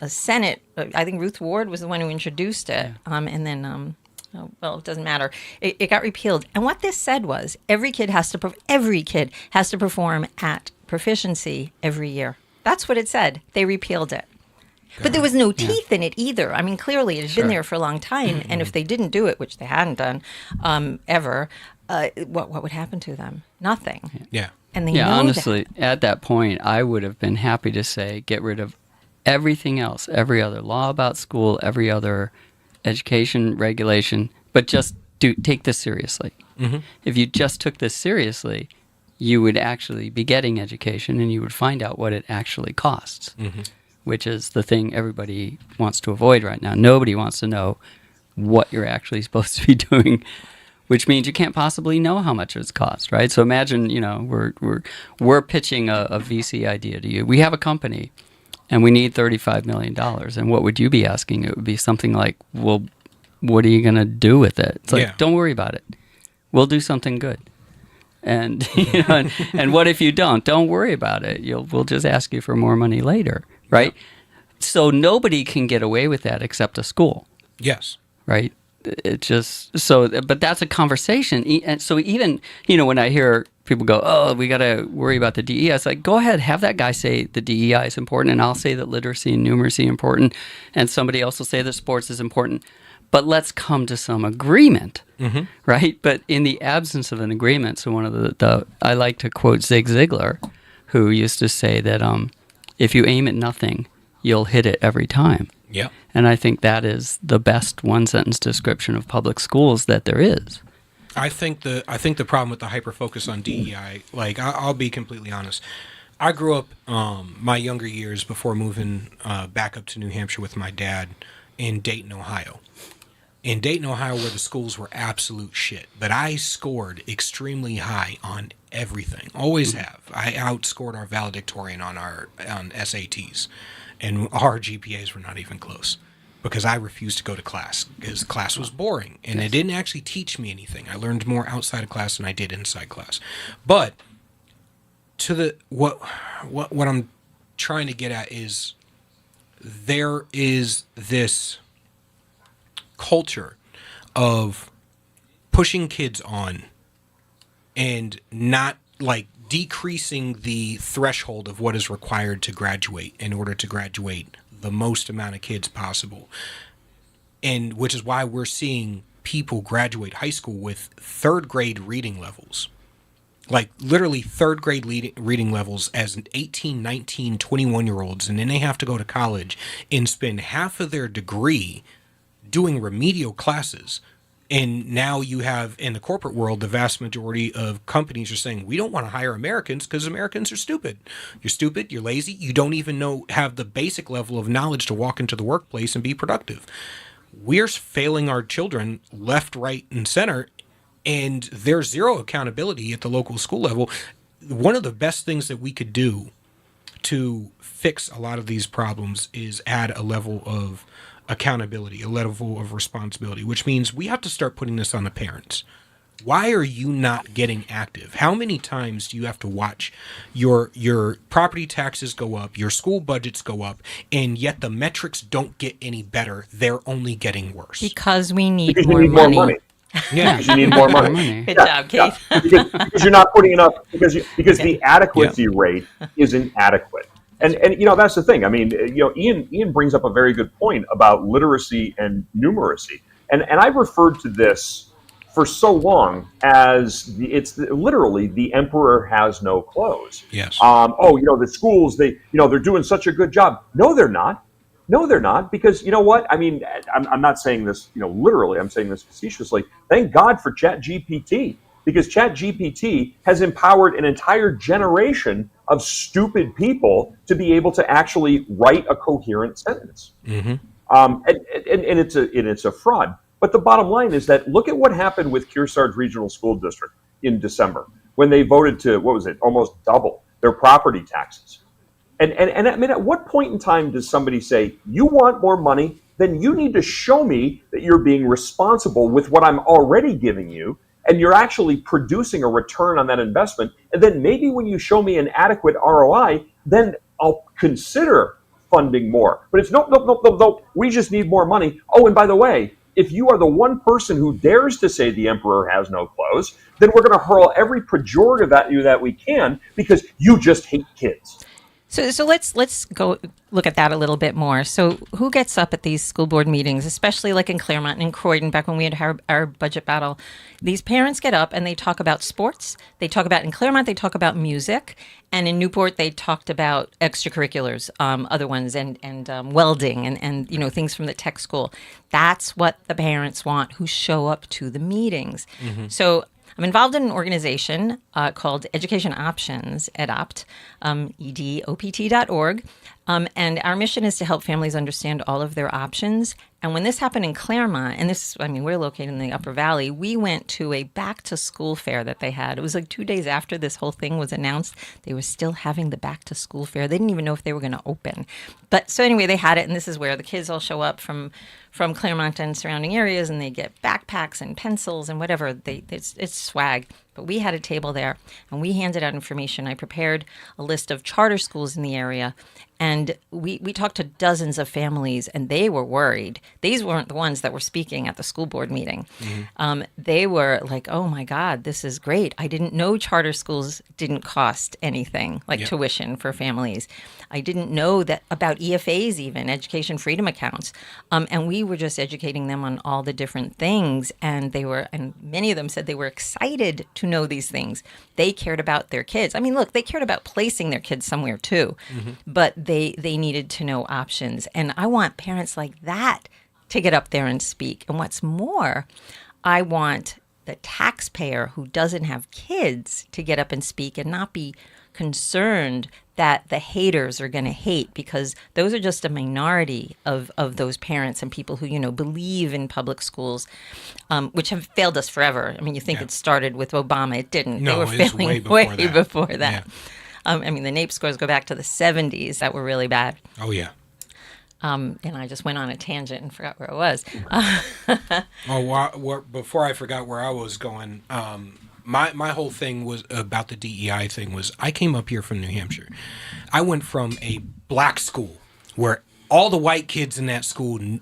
Senate. I think Ruth Ward was the one who introduced it, and then. Oh, well, it doesn't matter. It got repealed. And what this said was every kid has to perform at proficiency every year. That's what it said. They repealed it. But there was no teeth in it either. I mean, clearly it had been there for a long time. And if they didn't do it, which they hadn't done ever, what would happen to them? Nothing. Yeah. And they know honestly, at that point, I would have been happy to say get rid of everything else, every other law about school, every other education regulation, but just take this seriously. Mm-hmm. If you just took this seriously, you would actually be getting education and you would find out what it actually costs, which is the thing everybody wants to avoid right now. Nobody wants to know what you're actually supposed to be doing, which means you can't possibly know how much it's cost, right? So imagine, we're pitching a VC idea to you. We have a company and we need $35 million. And what would you be asking? It would be something like, well, what are you going to do with it? It's like, don't worry about it. We'll do something good. And and what if you don't? Don't worry about it. We'll just ask you for more money later, right? Yeah. So nobody can get away with that except a school. Yes. Right? It's just but that's a conversation. And so even, when I hear people go, oh, we got to worry about the DEI, it's like, go ahead, have that guy say the DEI is important, and I'll say that literacy and numeracy are important, and somebody else will say that sports is important. But let's come to some agreement, right? But in the absence of an agreement, so one of the I like to quote Zig Ziglar, who used to say that if you aim at nothing, you'll hit it every time. Yeah. And I think that is the best one-sentence description of public schools that there is. I think the problem with the hyper focus on DEI, like I'll be completely honest. I grew up my younger years before moving back up to New Hampshire with my dad in Dayton, Ohio. In Dayton, Ohio, where the schools were absolute shit. But I scored extremely high on everything. Always have. I outscored our valedictorian on SATs. And our GPAs were not even close. Because I refused to go to class. Because class was boring. And it didn't actually teach me anything. I learned more outside of class than I did inside class. But to the what I'm trying to get at is there is this culture of pushing kids on and not like decreasing the threshold of what is required to graduate in order to graduate the most amount of kids possible. And which is why we're seeing people graduate high school with third grade reading levels. Like literally third grade reading levels as 18, 19, 21-year-olds. And then they have to go to college and spend half of their degree doing remedial classes. And now you have in the corporate world, the vast majority of companies are saying, we don't want to hire Americans because Americans are stupid. You're stupid. You're lazy. You don't even have the basic level of knowledge to walk into the workplace and be productive. we're failing our children left, right, and center, and there's zero accountability at the local school level. One of the best things that we could do to fix a lot of these problems is add a level of accountability, a level of responsibility, which means we have to start putting this on the parents. Why are you not getting active? How many times do you have to watch your property taxes go up, your school budgets go up, and yet the metrics don't get any better? They're only getting worse. Because we need Because more you need money. more money. Yeah. Because you need more money. Good job, Keith. Because you're not putting enough. Because the adequacy rate isn't adequate. And that's the thing. I mean, Ian brings up a very good point about literacy and numeracy. And I've referred to this for so long as it's literally the emperor has no clothes. Yes. The schools, they're doing such a good job. No, they're not. No, they're not. Because you know what? I mean, I'm not saying this, literally. I'm saying this facetiously. Thank God for ChatGPT, because ChatGPT has empowered an entire generation of stupid people to be able to actually write a coherent sentence. Mm-hmm. And it's a fraud. But the bottom line is that look at what happened with Kearsarge Regional School District in December when they voted to, almost double their property taxes. And I mean, at what point in time does somebody say, you want more money? Then you need to show me that you're being responsible with what I'm already giving you, and you're actually producing a return on that investment. And then maybe when you show me an adequate ROI, then I'll consider funding more. But it's nope. We just need more money. Oh, and by the way, if you are the one person who dares to say the emperor has no clothes, then we're going to hurl every pejorative at you that we can because you just hate kids. So let's go look at that a little bit more. So who gets up at these school board meetings, especially like in Claremont and in Croydon, back when we had our budget battle? These parents get up and they talk about sports. They talk about, in Claremont, they talk about music. And in Newport, they talked about extracurriculars, other ones, and welding and things from the tech school. That's what the parents want who show up to the meetings. Mm-hmm. So I'm involved in an organization called Education Options, EDOPT, EDOPT.org. And our mission is to help families understand all of their options. And when this happened in Claremont, and we're located in the Upper Valley, we went to a back-to-school fair that they had. It was like 2 days after this whole thing was announced. They were still having the back-to-school fair. They didn't even know if they were going to open. But so anyway, they had it, and this is where the kids all show up from Claremont and surrounding areas, and they get backpacks and pencils and whatever. It's swag. But we had a table there, and we handed out information. I prepared a list of charter schools in the area, and we talked to dozens of families, and they were worried. These weren't the ones that were speaking at the school board meeting. Mm-hmm. They were like, oh, my God, this is great. I didn't know charter schools didn't cost anything, like tuition for families. I didn't know that about EFAs even, education freedom accounts. And we were just educating them on all the different things. And many of them said they were excited to know these things. They cared about their kids. I mean, look, they cared about placing their kids somewhere too, but they needed to know options. And I want parents like that to get up there and speak. And what's more, I want the taxpayer who doesn't have kids to get up and speak and not be concerned that the haters are going to hate, because those are just a minority of those parents and people who, believe in public schools, which have failed us forever. I mean, you think it started with Obama. It didn't. No, they were failing way before that. Yeah. The NAEP scores go back to the 70s that were really bad. Oh, yeah. And I just went on a tangent and forgot where I was. Before I forgot where I was going, my whole thing was about the DEI thing was I came up here from New Hampshire. I went from a black school where all the white kids in that school they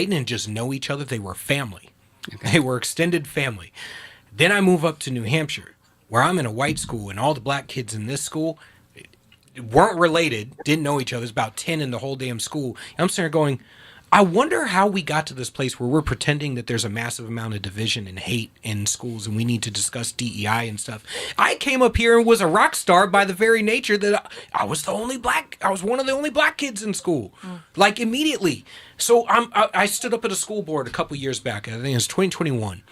didn't just know each other, they were family. Okay. They were extended family. Then I move up to New Hampshire where I'm in a white school and all the black kids in this school weren't related, didn't know each other. There's about 10 in the whole damn school. And I'm sitting there going, I wonder how we got to this place where we're pretending that there's a massive amount of division and hate in schools and we need to discuss DEI and stuff. I came up here and was a rock star by the very nature that I was one of the only black kids in school. Like immediately. So I stood up at a school board a couple years back. I think it was 2021.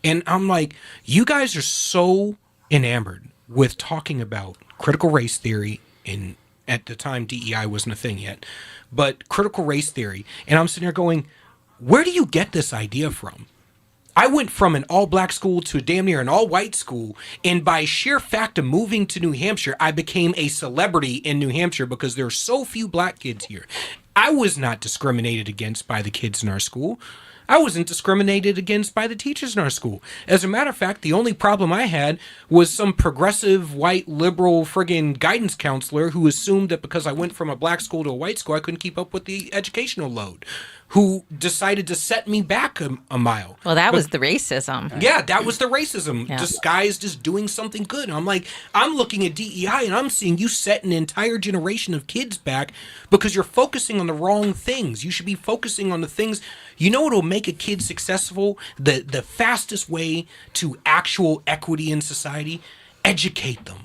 And I'm like, you guys are so enamored with talking about critical race theory, and at the time DEI wasn't a thing yet, but critical race theory. And I'm sitting there going, where do you get this idea from? I went from an all-black school to damn near an all-white school, and by sheer fact of moving to New Hampshire, I became a celebrity in New Hampshire because there are so few black kids here. I was not discriminated against by the kids in our school. I wasn't discriminated against by the teachers in our school. As a matter of fact, the only problem I had was some progressive, white, liberal, friggin' guidance counselor who assumed that because I went from a black school to a white school, I couldn't keep up with the educational load, who decided to set me back a mile. Well, that was the racism. Yeah, that was the racism Yeah. disguised as doing something good. I'm like, I'm looking at DEI and I'm seeing you set an entire generation of kids back because you're focusing on the wrong things. You should be focusing on the things. You know what will make a kid successful? The fastest way to actual equity in society? Educate them.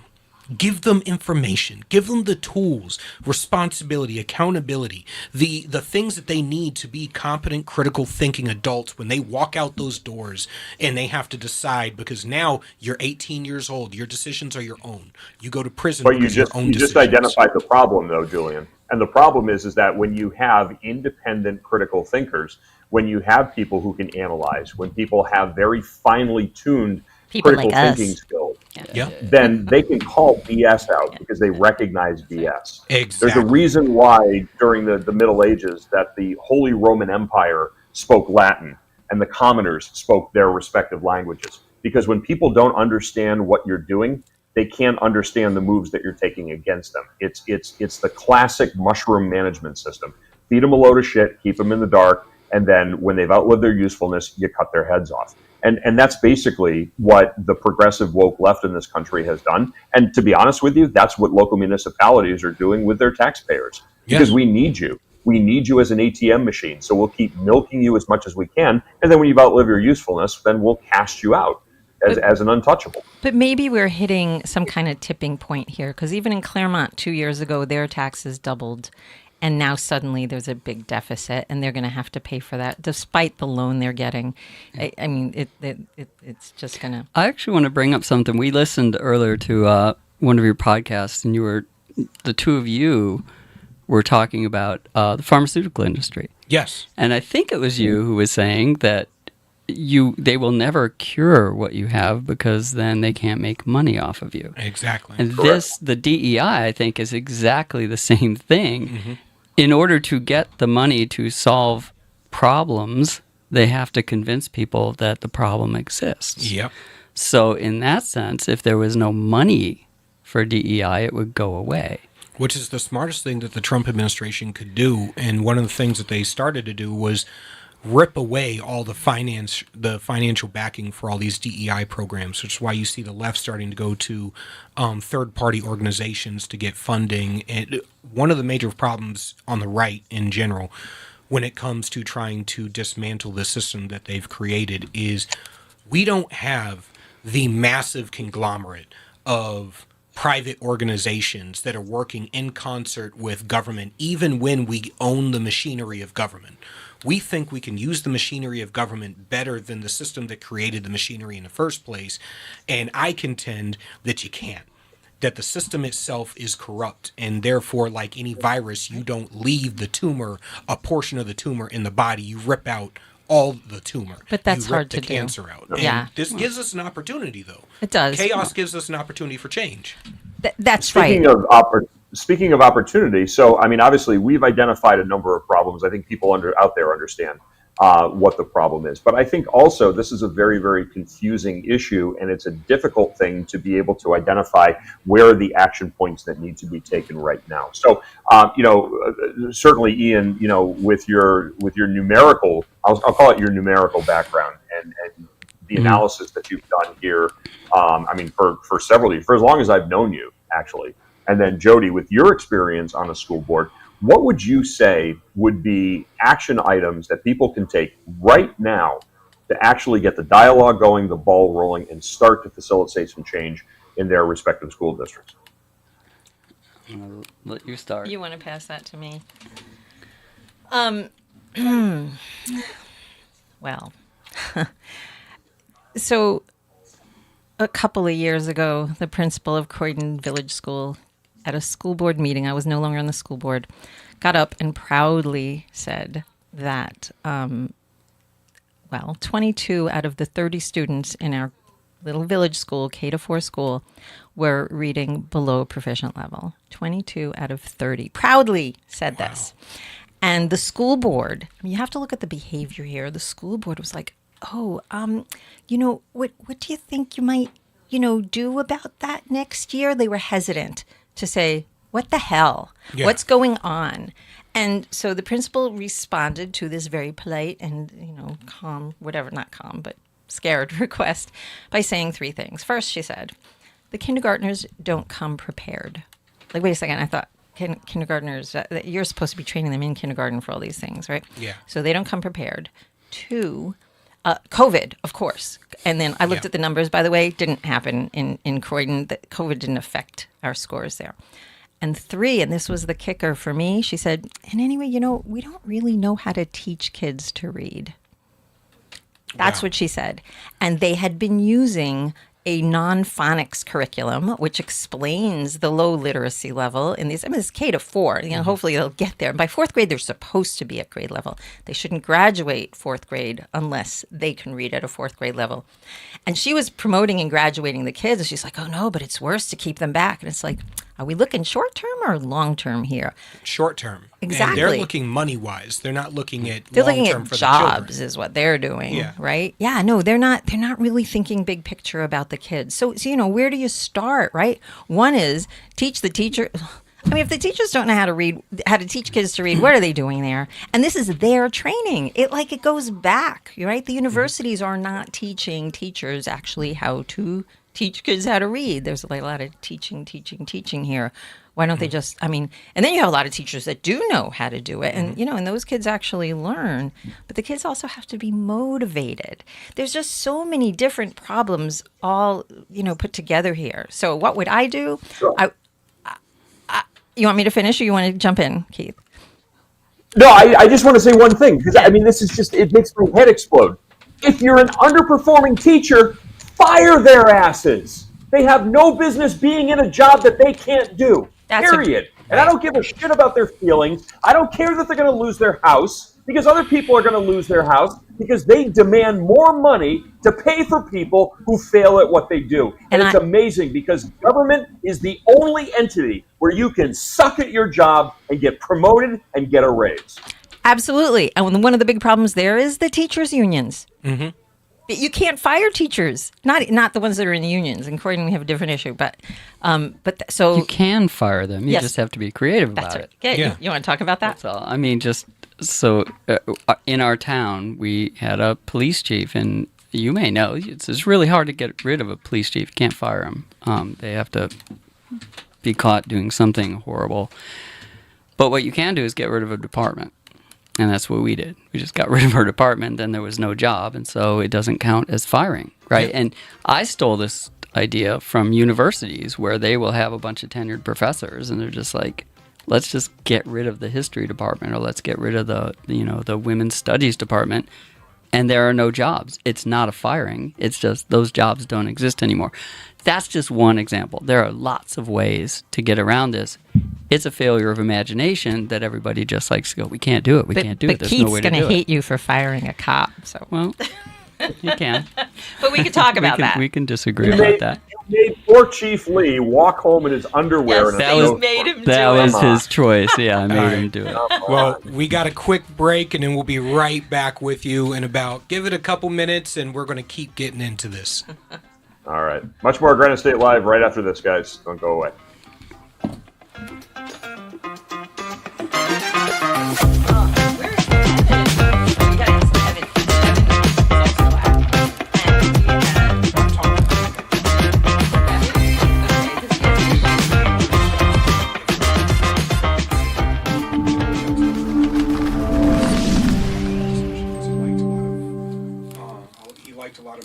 Give them information. Give them the tools, responsibility, accountability, the things that they need to be competent, critical thinking adults when they walk out those doors and they have to decide, because now you're 18 years old. Your decisions are your own. You go to prison But you because your just own you just decisions. identified the problem, though, Julian. And the problem is that when you have independent critical thinkers, when you have people who can analyze, when people have very finely tuned People critical like us. thinking skills, Yeah, then they can call BS out because they recognize BS. exactly. There's a reason why during the Middle Ages that the Holy Roman Empire spoke Latin and the commoners spoke their respective languages. Because when people don't understand what you're doing, they can't understand the moves that you're taking against them. It's the classic mushroom management system. Feed them a load of shit, keep them in the dark, and then when they've outlived their usefulness, you cut their heads off. And that's basically what the progressive woke left in this country has done. And to be honest with you, that's what local municipalities are doing with their taxpayers. Because we need you. We need you as an ATM machine. So we'll keep milking you as much as we can. And then when you've outlived your usefulness, then we'll cast you out as an untouchable. But maybe we're hitting some kind of tipping point here, because even in Claremont 2 years ago, their taxes doubled. And now suddenly there's a big deficit, and they're going to have to pay for that, despite the loan they're getting. I mean, it's just going to. I actually want to bring up something. We listened earlier to one of your podcasts, and the two of you were talking about the pharmaceutical industry. Yes. And I think it was you who was saying that they will never cure what you have because then they can't make money off of you. Exactly. And the DEI, I think, is exactly the same thing. Mm-hmm. In order to get the money to solve problems, they have to convince people that the problem exists. Yep. So in that sense, if there was no money for DEI, it would go away. Which is the smartest thing that the Trump administration could do. And one of the things that they started to do was rip away all the financial backing for all these DEI programs, which is why you see the left starting to go to third-party organizations to get funding. And one of the major problems on the right in general, when it comes to trying to dismantle the system that they've created, is we don't have the massive conglomerate of private organizations that are working in concert with government, even when we own the machinery of government. We think we can use the machinery of government better than the system that created the machinery in the first place. And I contend that you can't. That the system itself is corrupt, and therefore, like any virus, you don't leave the tumor, a portion of the tumor in the body. You rip out all the tumor. But that's you rip hard the to do. cancer out. And Yeah. this gives us an opportunity, though. It does. Chaos gives us an opportunity for change. That's right. Speaking of opportunity, so I mean, obviously, we've identified a number of problems. I think people out there understand what the problem is, but I think also this is a very, very confusing issue, and it's a difficult thing to be able to identify where are the action points that need to be taken right now. So, certainly, Ian, with your numerical, I'll call it your numerical background and the analysis that you've done here. I mean, for several years, for as long as I've known you, actually. And then Jodi, with your experience on a school board, what would you say would be action items that people can take right now to actually get the dialogue going, the ball rolling, and start to facilitate some change in their respective school districts? I'll let you start. You want to pass that to me? Well, so a couple of years ago, the principal of Croydon Village School, at a school board meeting, I was no longer on the school board, got up and proudly said that well, 22 out of the 30 students in our little village school, K-4 school, were reading below proficient level. 22 out of 30 proudly said this. And the school board, I mean, you have to look at the behavior here. The school board was like, oh, what do you think you might, do about that next year? They were hesitant to say, what the hell? Yeah. What's going on? And so the principal responded to this very polite and, calm, whatever, not calm, but scared request by saying three things. First, she said, the kindergartners don't come prepared. Like, wait a second, I thought kindergartners, you're supposed to be training them in kindergarten for all these things, right? Yeah. So they don't come prepared. Two, COVID, of course. And then I looked at the numbers, by the way, didn't happen in Croydon. That COVID didn't affect our scores there. And three, and this was the kicker for me, she said, and anyway, we don't really know how to teach kids to read. That's what she said. And they had been using a non-phonics curriculum, which explains the low literacy level in these. I mean, it's K-4. Hopefully they'll get there. By fourth grade, they're supposed to be at grade level. They shouldn't graduate fourth grade unless they can read at a fourth grade level. And she was promoting and graduating the kids, and she's like, oh no, but it's worse to keep them back. And it's like, are we looking short term or long term here? Short term. Exactly. And they're looking money wise. They're not looking at they're long looking term at for jobs the children. is what they're doing. Yeah. Right. Yeah. No, they're not really thinking big picture about the kids. So where do you start? Right. One is teach the teacher. I mean, if the teachers don't know how to teach kids to read, what are they doing there? And this is their training. It goes back, right? The universities are not teaching teachers actually how to teach kids how to read. There's a lot of teaching here. Why don't they just, and then you have a lot of teachers that do know how to do it. And, and those kids actually learn. But the kids also have to be motivated. There's just so many different problems all, put together here. So what would I do? Sure. You want me to finish or you want to jump in, Keith? No, I just want to say one thing, because this is just, it makes my head explode. If you're an underperforming teacher, fire their asses. They have no business being in a job that they can't do, period. And I don't give a shit about their feelings. I don't care that they're going to lose their house, because other people are going to lose their house because they demand more money to pay for people who fail at what they do. And it's amazing because government is the only entity where you can suck at your job and get promoted and get a raise. Absolutely. And one of the big problems there is the teachers' unions. Mm-hmm. You can't fire teachers, not the ones that are in the unions. In Croydon, we have a different issue, so you can fire them. You just have to be creative about it. Yeah. You want to talk about that? That's all. Just so in our town, we had a police chief, and you may know it's really hard to get rid of a police chief. You can't fire them. They have to be caught doing something horrible. But what you can do is get rid of a department. And that's what we did. We just got rid of our department, then there was no job, and so it doesn't count as firing, right? Yep. And I stole this idea from universities where they will have a bunch of tenured professors, and they're just like, let's just get rid of the history department, or let's get rid of the women's studies department, and there are no jobs. It's not a firing. It's just those jobs don't exist anymore. That's just one example. There are lots of ways to get around this. It's a failure of imagination that everybody just likes to go, we can't do it. We can't do it. There's no way to do it. But Keith's going to hate you for firing a cop. So well, you can. But we can talk about that. We can disagree about that. You made poor Chief Lee walk home in his underwear. Yes, that was his choice. Yeah, I made him do it. Well, we got a quick break, and then we'll be right back with you in give it a couple minutes, and we're going to keep getting into this. All right. Much more Granite State Live right after this, guys. Don't go away.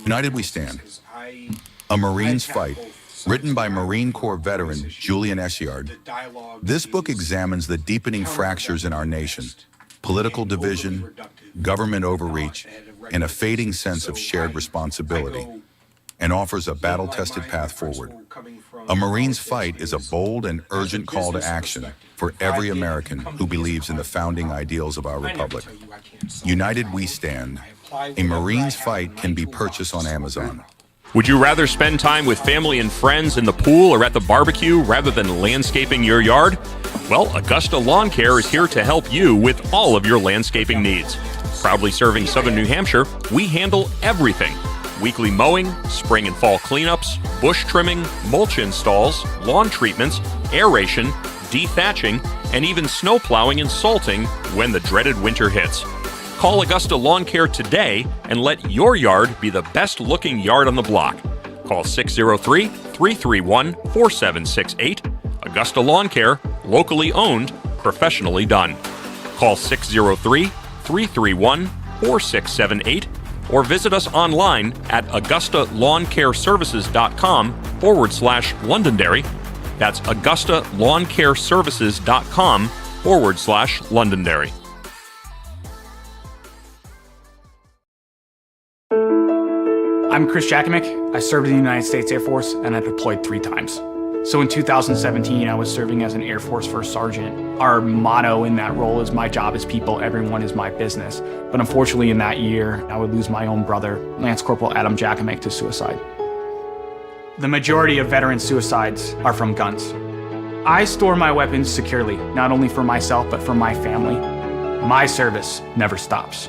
United We Stand. A Marine's Fight, written by Marine Corps veteran Julian Essyard. This book examines the deepening fractures in our nation, political division, government overreach, and a fading sense of shared responsibility. and offers a battle-tested path forward. A Marine's fight is a bold and urgent call to action for every American who believes in the founding ideals of our republic. United we stand. A Marine's fight can be purchased on Amazon. Would you rather spend time with family and friends in the pool or at the barbecue rather than landscaping your yard? Well, Augusta Lawn Care is here to help you with all of your landscaping needs. Proudly serving Southern New Hampshire, we handle everything. Weekly mowing, spring and fall cleanups, bush trimming, mulch installs, lawn treatments, aeration, dethatching, and even snow plowing and salting when the dreaded winter hits. Call Augusta Lawn Care today and let your yard be the best looking yard on the block. Call 603-331-4768. Augusta Lawn Care, locally owned, professionally done. Call 603-331-4678 or visit us online at AugustaLawnCareServices.com/Londonderry. That's AugustaLawnCareServices.com/Londonderry. I'm Chris Jakovic. I served in the United States Air Force and I deployed 3 times. So in 2017, I was serving as an Air Force First Sergeant. Our motto in that role is my job is people, everyone is my business. But unfortunately in that year, I would lose my own brother, Lance Corporal Adam Jakovic, to suicide. The majority of veteran suicides are from guns. I store my weapons securely, not only for myself, but for my family. My service never stops.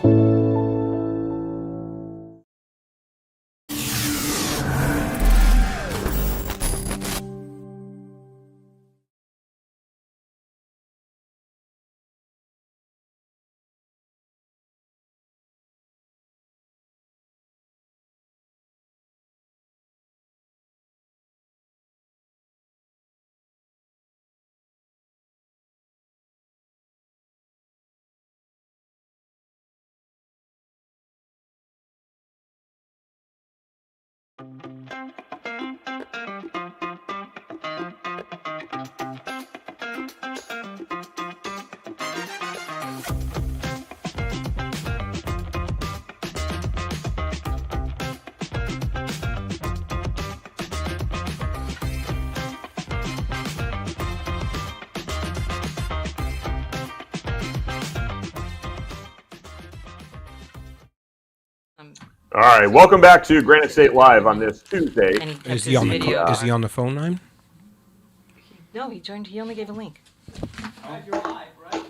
All right, welcome back to Granite State Live on this Tuesday. Is he on the phone line? No, he joined. He only gave a link.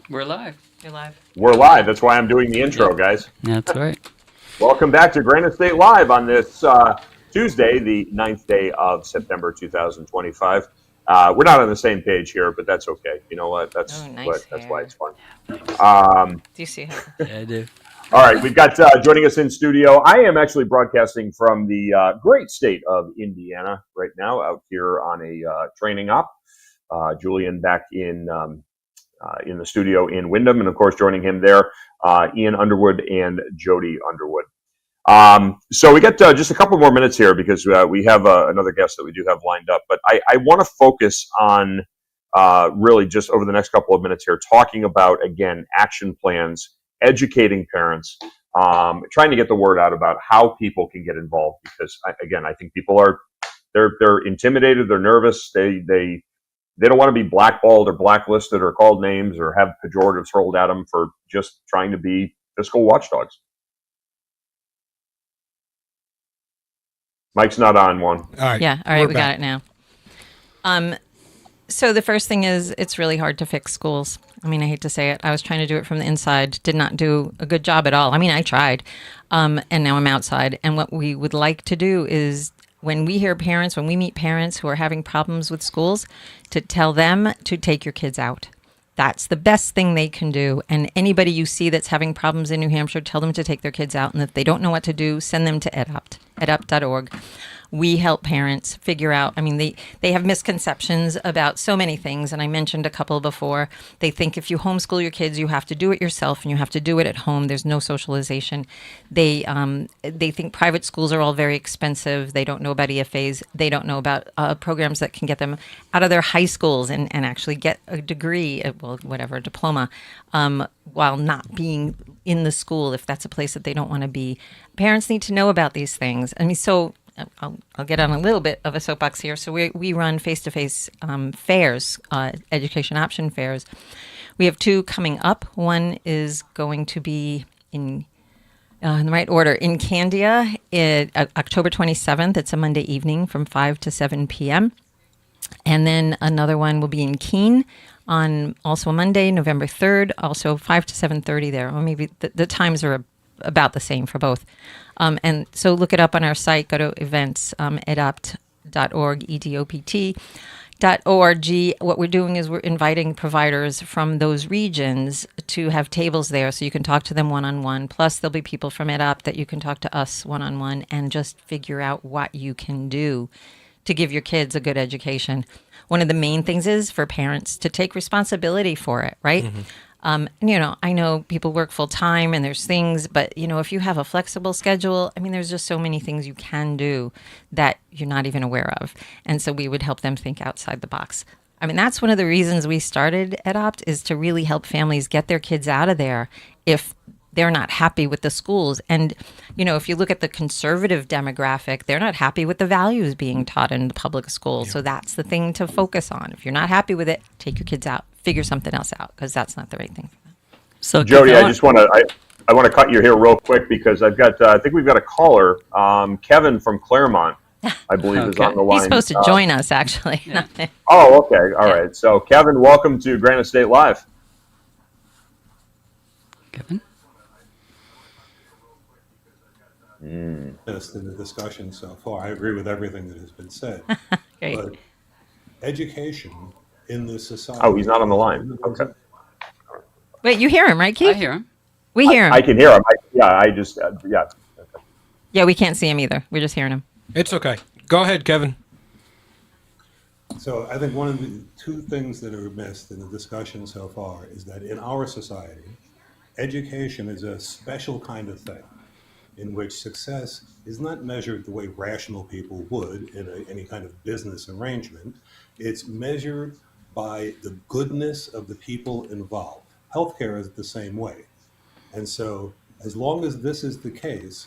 We're live. You're live. We're live. That's why I'm doing the intro, guys. That's right. Welcome back to Granite State Live on this Tuesday, the 9th day of September 2025. We're not on the same page here, but that's okay. You know what? That's why it's fun. Do you see her? Yeah, I do. All right, we've got joining us in studio. I am actually broadcasting from the great state of Indiana right now, out here on a training op. Julian back in the studio in Wyndham, and of course joining him there, Ian Underwood and Jodi Underwood. So we got just a couple more minutes here because we have another guest that we do have lined up. But I want to focus on really just over the next couple of minutes here, talking about, again, action plans, educating parents, trying to get the word out about how people can get involved. Because I think people they're intimidated, they're nervous, they don't want to be blackballed or blacklisted or called names or have pejoratives hurled at them for just trying to be fiscal watchdogs. Mike's not on one. All right. Yeah. All right. We got it now. So the first thing is it's really hard to fix schools. I mean, I hate to say it. I was trying to do it from the inside, did not do a good job at all. I mean, I tried, and now I'm outside. And what we would like to do is when we meet parents who are having problems with schools, to tell them to take your kids out. That's the best thing they can do. And anybody you see that's having problems in New Hampshire, tell them to take their kids out. And if they don't know what to do, send them to edupt.org. We help parents figure out, I mean, they have misconceptions about so many things. And I mentioned a couple before. They think if you homeschool your kids, you have to do it yourself and you have to do it at home. There's no socialization. They think private schools are all very expensive. They don't know about EFAs. They don't know about programs that can get them out of their high schools and actually get a degree, a diploma, while not being in the school if that's a place that they don't want to be. Parents need to know about these things. I mean, so I'll get on a little bit of a soapbox here. So we run face-to-face fairs, education option fairs. We have 2 coming up. One is going to be in the right order in Candia, October 27th. It's a Monday evening from 5 to 7 p.m. And then another one will be in Keene on also a Monday, November 3rd, also 5 to 7:30 there. Or maybe the times are about the same for both. And so look it up on our site. Go to events, edopt.org, EDOPT.org. What we're doing is we're inviting providers from those regions to have tables there so you can talk to them one-on-one. Plus, there'll be people from EDOPT that you can talk to us one-on-one and just figure out what you can do to give your kids a good education. One of the main things is for parents to take responsibility for it, right? I know people work full time and there's things, but if you have a flexible schedule, there's just so many things you can do that you're not even aware of. And so we would help them think outside the box. That's one of the reasons we started Adopt, is to really help families get their kids out of there if they're not happy with the schools. And, if you look at the conservative demographic, they're not happy with the values being taught in the public schools. Yeah. So that's the thing to focus on. If you're not happy with it, take your kids out, figure something else out, because that's not the right thing for them. So Jodi, I want to cut you here real quick because I think we've got a caller, Kevin from Claremont, I believe is on the line. He's supposed to join us, actually. Yeah. Oh, okay. All right. So Kevin, welcome to Granite State Live. Kevin? In the discussion so far, I agree with everything that has been said. But education in this society. Oh, he's not on the line. Okay. Wait, you hear him, right, Keith? I hear him. We hear him. I can hear him. Yeah, we can't see him either. We're just hearing him. It's okay. Go ahead, Kevin. So I think one of the 2 things that are missed in the discussion so far is that in our society, education is a special kind of thing in which success is not measured the way rational people would in any kind of business arrangement. It's measured by the goodness of the people involved. Healthcare is the same way. And so as long as this is the case,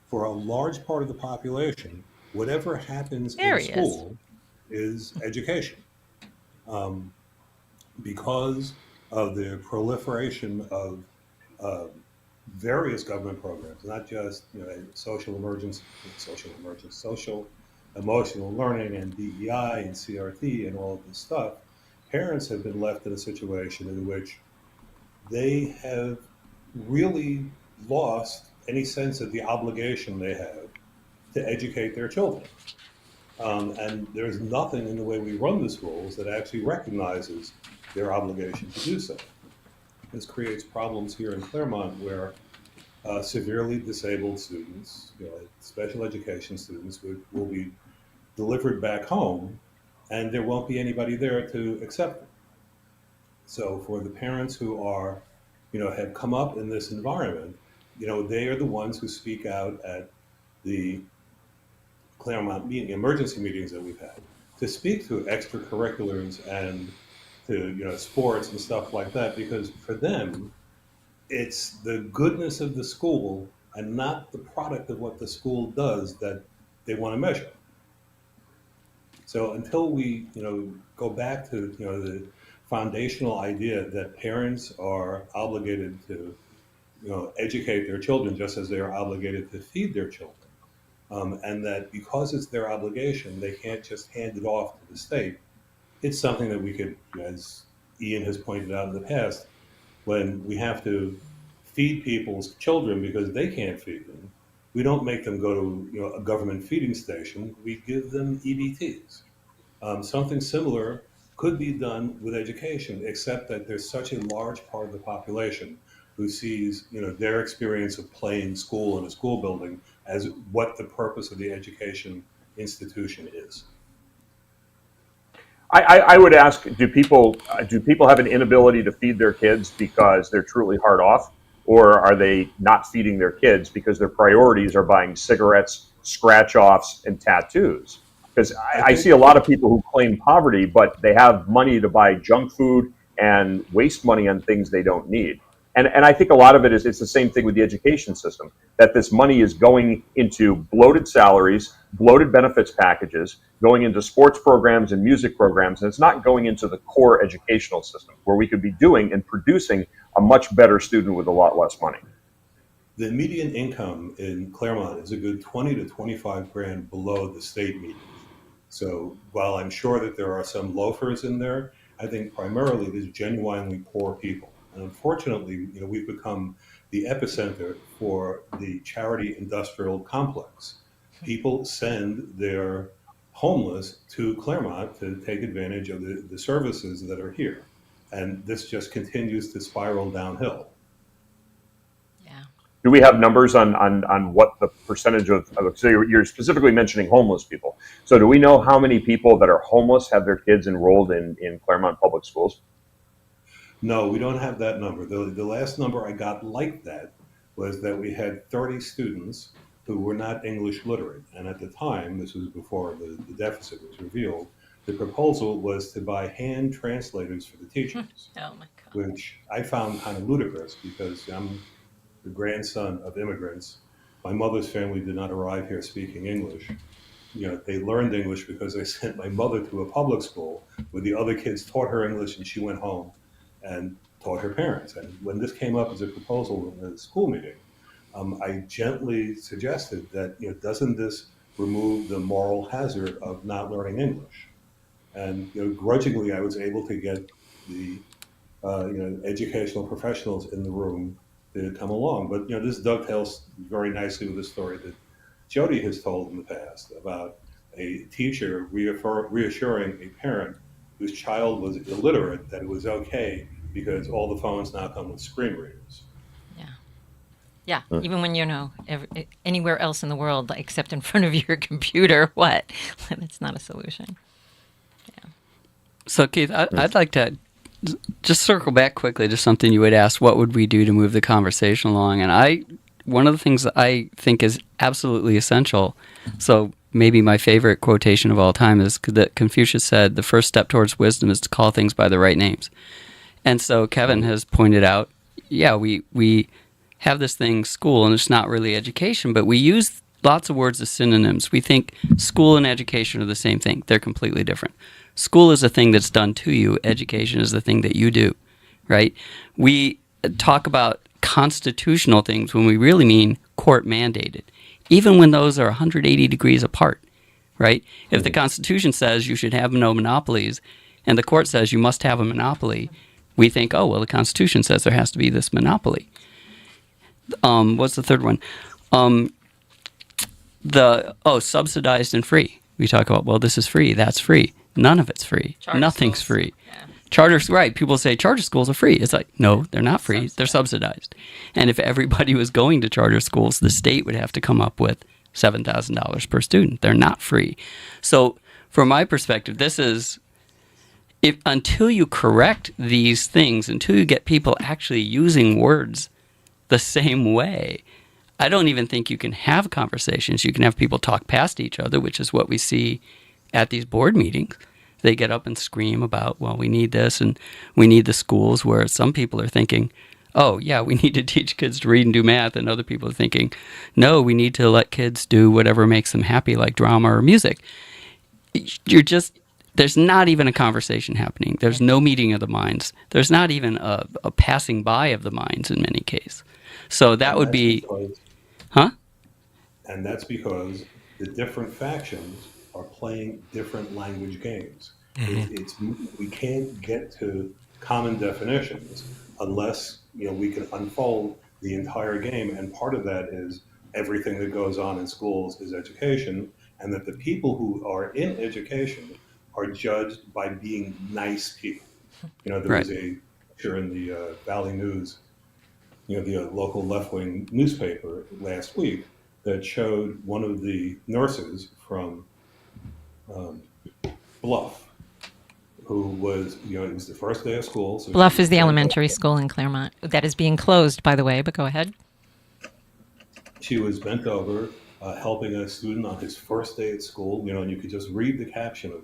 for a large part of the population, whatever happens in school is education. Because of the proliferation of various government programs, not just social emotional learning and DEI and CRT and all of this stuff, parents have been left in a situation in which they have really lost any sense of the obligation they have to educate their children. And there's nothing in the way we run the schools that actually recognizes their obligation to do so. This creates problems here in Claremont where severely disabled students, special education students, will be delivered back home, and there won't be anybody there to accept them. So for the parents who are, have come up in this environment, they are the ones who speak out at the Claremont emergency meetings that we've had to speak to extracurriculars and to sports and stuff like that, because for them it's the goodness of the school and not the product of what the school does that they want to measure. So until we go back to the foundational idea that parents are obligated to educate their children just as they are obligated to feed their children, and that because it's their obligation they can't just hand it off to the state, it's something that we could, as Ian has pointed out in the past, when we have to feed people's children because they can't feed them, we don't make them go to a government feeding station. We give them EBTs. Something similar could be done with education, except that there's such a large part of the population who sees their experience of playing school in a school building as what the purpose of the education institution is. I would ask, do people have an inability to feed their kids because they're truly hard off, or are they not feeding their kids because their priorities are buying cigarettes, scratch-offs, and tattoos? Because I see a lot of people who claim poverty, but they have money to buy junk food and waste money on things they don't need. And I think a lot of it is, it's the same thing with the education system, that this money is going into bloated salaries, bloated benefits packages, going into sports programs and music programs, and it's not going into the core educational system where we could be doing and producing a much better student with a lot less money. The median income in Claremont is a good 20 to 25 grand below the state median. So while I'm sure that there are some loafers in there, I think primarily there's genuinely poor people. And unfortunately, we've become the epicenter for the charity industrial complex. People send their homeless to Claremont to take advantage of the services that are here. And this just continues to spiral downhill. Do we have numbers on what the percentage of so you're specifically mentioning homeless people. So do we know how many people that are homeless have their kids enrolled in Claremont Public Schools? No, we don't have that number. The last number I got like that was that we had 30 students who were not English literate. And at the time, this was before the deficit was revealed, the proposal was to buy hand translators for the teachers. Oh my God. Which I found kind of ludicrous because I'm the grandson of immigrants. My mother's family did not arrive here speaking English. They learned English because they sent my mother to a public school where the other kids taught her English and she went home and taught her parents. And when this came up as a proposal in the school meeting, I gently suggested that, doesn't this remove the moral hazard of not learning English? And grudgingly, I was able to get the educational professionals in the room to come along. But this dovetails very nicely with the story that Jodi has told in the past about a teacher reassuring a parent whose child was illiterate that it was okay because all the phones now come with screen readers. Yeah, even when anywhere else in the world except in front of your computer, it's not a solution. Yeah. So Keith, I'd like to just circle back quickly to something you had asked. What would we do to move the conversation along? And one of the things that I think is absolutely essential. So maybe my favorite quotation of all time is that Confucius said, "The first step towards wisdom is to call things by the right names." And so Kevin has pointed out, we have this thing, school, and it's not really education, but we use lots of words as synonyms. We think school and education are the same thing. They're completely different. School is a thing that's done to you. Education is the thing that you do, right? We talk about constitutional things when we really mean court mandated, even when those are 180 degrees apart, right? If the Constitution says you should have no monopolies and the court says you must have a monopoly, we think, oh, well, the Constitution says there has to be this monopoly. What's the third one? Subsidized and free. We talk about, well, this is free, that's free. None of it's free. Nothing's free. Yeah. Charters, right? People say charter schools are free. It's like, no, they're not free. They're subsidized. And if everybody was going to charter schools, the state would have to come up with $7,000 per student. They're not free. So from my perspective, this is, until you correct these things, until you get people actually using words the same way, I don't even think you can have conversations. You can have people talk past each other, which is what we see at these board meetings. They get up and scream about, well, we need this and we need the schools, where some people are thinking, oh, yeah, we need to teach kids to read and do math. And other people are thinking, no, we need to let kids do whatever makes them happy, like drama or music. There's not even a conversation happening. There's no meeting of the minds. There's not even a passing by of the minds in many cases. So that would be... And that's because the different factions are playing different language games. We can't get to common definitions unless we can unfold the entire game. And part of that is everything that goes on in schools is education, and that the people who are in education are judged by being nice people. There was a picture in the Valley News, the local left-wing newspaper last week, that showed one of the nurses from Bluff, who was, it was the first day of school. So Bluff is the elementary school in Claremont that is being closed, by the way, but go ahead. She was bent over, helping a student on his first day at school, and you could just read the caption of,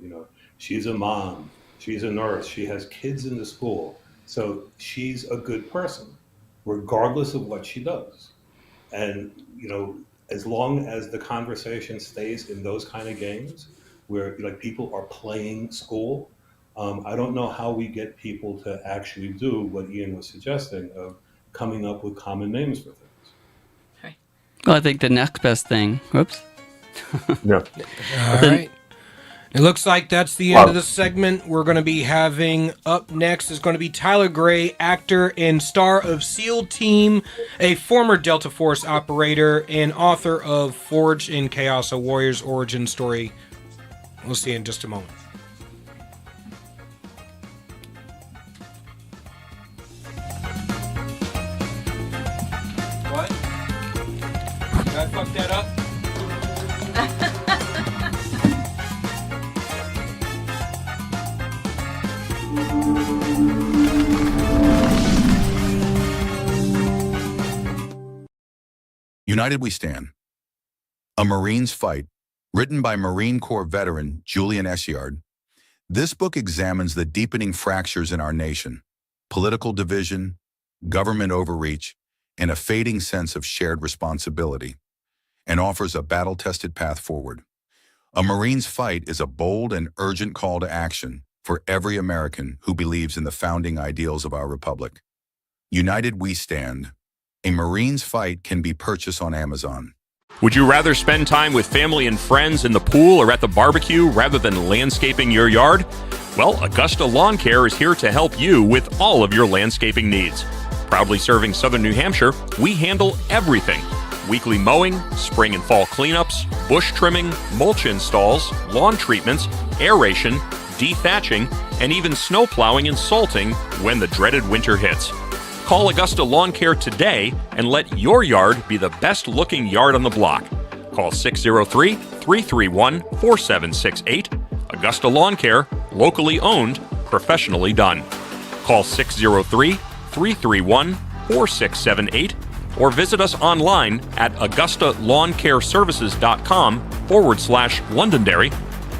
she's a mom, she's a nurse, she has kids in the school, so she's a good person. regardless of what she does. And, as long as the conversation stays in those kind of games where like people are playing school, I don't know how we get people to actually do what Ian was suggesting of coming up with common names for things. Well, I think the next best thing. Whoops. Yeah. All right. It looks like that's the end of the segment. We're going to be having up next is going to be Tyler Gray, actor and star of SEAL Team, a former Delta Force operator, and author of Forged in Chaos, a warrior's origin story. We'll see in just a moment. What? Did I fuck that up? United We Stand. A Marine's Fight, written by Marine Corps veteran Julian Eschyard. This book examines the deepening fractures in our nation, political division, government overreach, and a fading sense of shared responsibility, and offers a battle-tested path forward. A Marine's Fight is a bold and urgent call to action for every American who believes in the founding ideals of our republic. United We Stand. A Marine's Fight can be purchased on Amazon. Would you rather spend time with family and friends in the pool or at the barbecue rather than landscaping your yard? Well, Augusta Lawn Care is here to help you with all of your landscaping needs. Proudly serving Southern New Hampshire, we handle everything. Weekly mowing, spring and fall cleanups, bush trimming, mulch installs, lawn treatments, aeration, dethatching, and even snow plowing and salting when the dreaded winter hits. Call Augusta Lawn Care today and let your yard be the best looking yard on the block. Call 603-331-4768. Augusta Lawn Care, locally owned, professionally done. Call 603-331-4678 or visit us online at augustalawncareservices.com/Londonderry.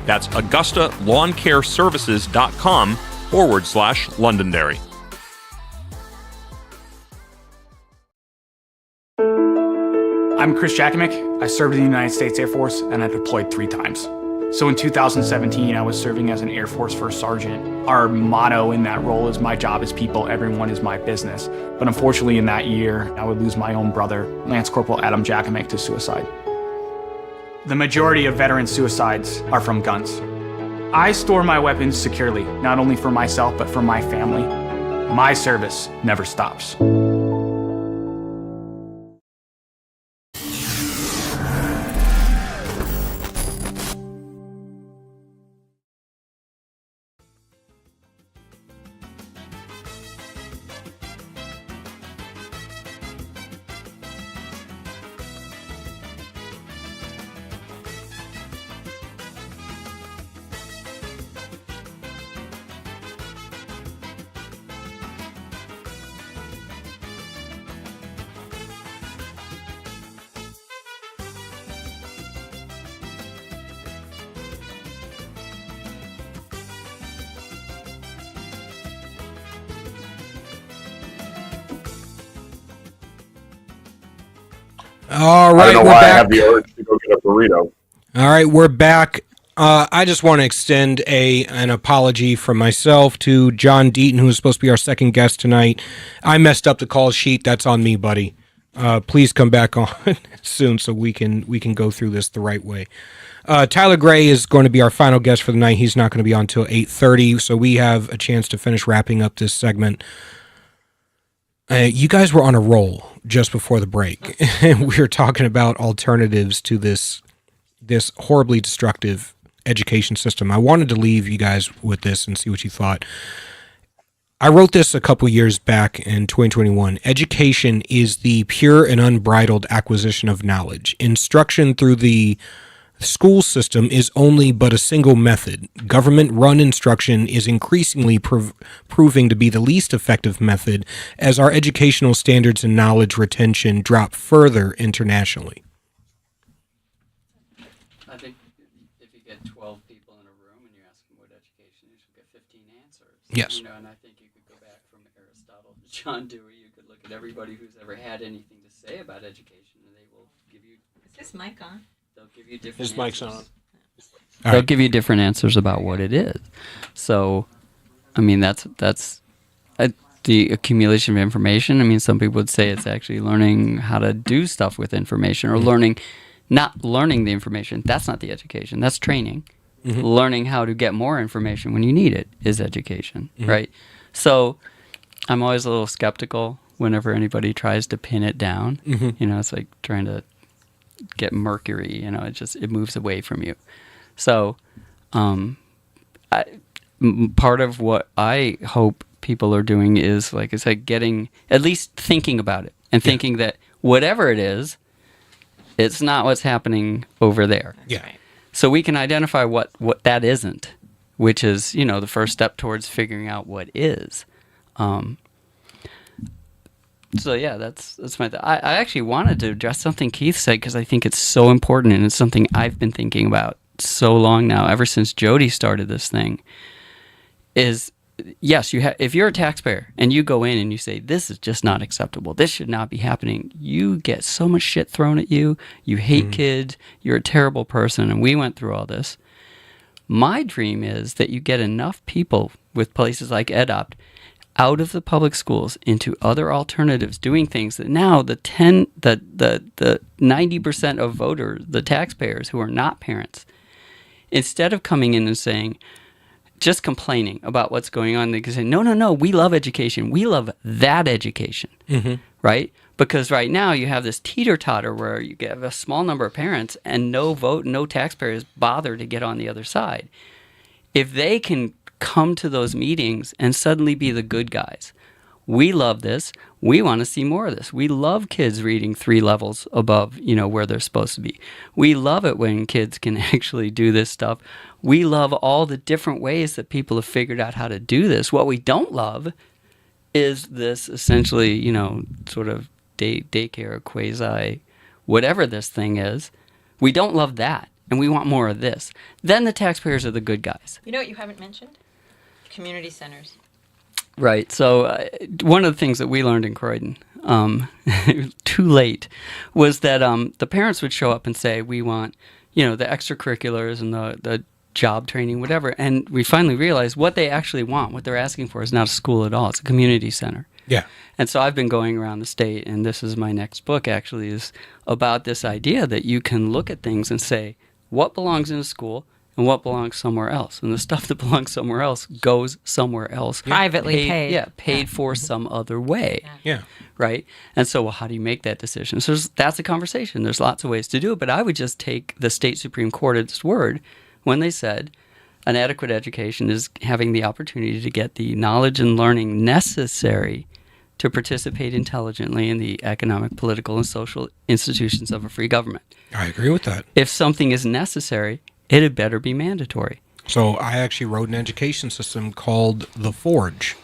That's augustalawncareservices.com/Londonderry. I'm Chris Jakimick. I served in the United States Air Force and I deployed 3 times. So in 2017, I was serving as an Air Force First Sergeant. Our motto in that role is my job is people, everyone is my business. But unfortunately in that year, I would lose my own brother, Lance Corporal Adam Jakimick, to suicide. The majority of veteran suicides are from guns. I store my weapons securely, not only for myself, but for my family. My service never stops. All right, I don't know we're why back. I have the urge to go get a burrito. All right, we're back. I just want to extend an apology from myself to John Deaton, who is supposed to be our second guest tonight. I messed up the call sheet. That's on me, buddy. Please come back on soon so we can go through this the right way. Tyler Gray is going to be our final guest for the night. He's not going to be on until 8:30, so we have a chance to finish wrapping up this segment. You guys were on a roll just before the break. We were talking about alternatives to this horribly destructive education system. I wanted to leave you guys with this and see what you thought. I wrote this a couple years back in 2021. Education is the pure and unbridled acquisition of knowledge. Instruction through the school system is only but a single method. Government-run instruction is increasingly proving to be the least effective method as our educational standards and knowledge retention drop further internationally. I think if you get 12 people in a room and you ask them what education is, you'll get 15 answers. Yes. And I think you could go back from Aristotle to John Dewey. You could look at everybody who's ever had anything to say about education, and they will give you. Is this mic on? They'll give you different. His mic's on. They'll give you different answers about what it is. So, I mean, that's the accumulation of information. I mean, some people would say it's actually learning how to do stuff with information, or not learning the information. That's not the education. That's training. Mm-hmm. Learning how to get more information when you need it is education, right? So, I'm always a little skeptical whenever anybody tries to pin it down. Mm-hmm. You know, it's like trying to get mercury. You know, it moves away from you. So, part of what I hope people are doing is, like I said, at least thinking about it and thinking that whatever it is, it's not what's happening over there. Yeah. Right. So we can identify what that isn't, which is, you know, the first step towards figuring out what is. So yeah, that's my. I actually wanted to address something Keith said, because I think it's so important, and it's something I've been thinking about so long now, ever since Jodi started this thing. Is yes, if you're a taxpayer and you go in and you say, this is just not acceptable, this should not be happening, you get so much shit thrown at you. You hate kids. You're a terrible person, and we went through all this. My dream is that you get enough people with places like EdOpt out of the public schools into other alternatives, doing things that now the 90% of voters, the taxpayers who are not parents, instead of coming in and saying, just complaining about what's going on, they can say, no, we love education. We love that education, right? Because right now you have this teeter-totter where you have a small number of parents and no taxpayers bother to get on the other side. If they can come to those meetings and suddenly be the good guys, we love this. We want to see more of this. We love kids reading 3 levels above, you know, where they're supposed to be. We love it when kids can actually do this stuff. We love all the different ways that people have figured out how to do this. What we don't love is this essentially, you know, sort of daycare, quasi, whatever this thing is. We don't love that, and we want more of this. Then the taxpayers are the good guys. You know what you haven't mentioned? Community centers. Right. So one of the things that we learned in Croydon, too late, was that the parents would show up and say, we want, you know, the extracurriculars and the job training, whatever. And we finally realized what they actually want, what they're asking for, is not a school at all. It's a community center. Yeah. And so I've been going around the state, and this is my next book, actually, is about this idea that you can look at things and say, what belongs in a school and what belongs somewhere else. And the stuff that belongs somewhere else goes somewhere else. Privately paid. Yeah, paid for some other way. Yeah. Right? And so, well, how do you make that decision? So that's a conversation. There's lots of ways to do it, but I would just take the state Supreme Court at its word when they said an adequate education is having the opportunity to get the knowledge and learning necessary to participate intelligently in the economic, political, and social institutions of a free government. I agree with that. If something is necessary, it had better be mandatory. So I actually wrote an education system called The Forge.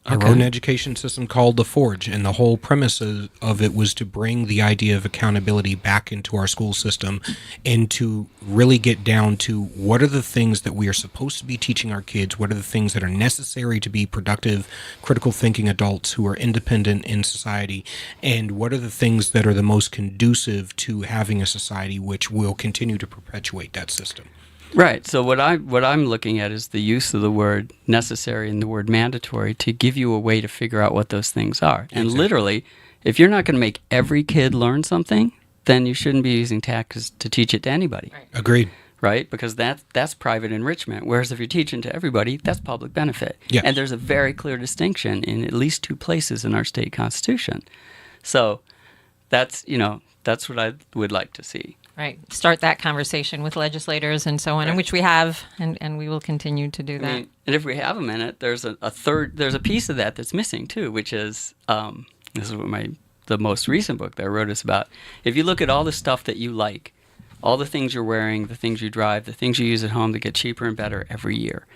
I Okay. wrote an education system called The Forge, and the whole premise of it was to bring the idea of accountability back into our school system and to really get down to what are the things that we are supposed to be teaching our kids, what are the things that are necessary to be productive, critical thinking adults who are independent in society, and what are the things that are the most conducive to having a society which will continue to perpetuate that system. Right. So what I'm looking at is the use of the word necessary and the word mandatory to give you a way to figure out what those things are. And literally, if you're not going to make every kid learn something, then you shouldn't be using taxes to teach it to anybody. Right. Agreed. Right? Because that's private enrichment. Whereas if you're teaching to everybody, that's public benefit. Yes. And there's a very clear distinction in at least 2 places in our state constitution. So that's what I would like to see. Right. Start that conversation with legislators and so on, and which we have, and we will continue to do that. I mean, and if we have a minute, there's a piece of that that's missing too, which is this is what the most recent book that I wrote is about. If you look at all the stuff that you like, all the things you're wearing, the things you drive, the things you use at home that get cheaper and better every year,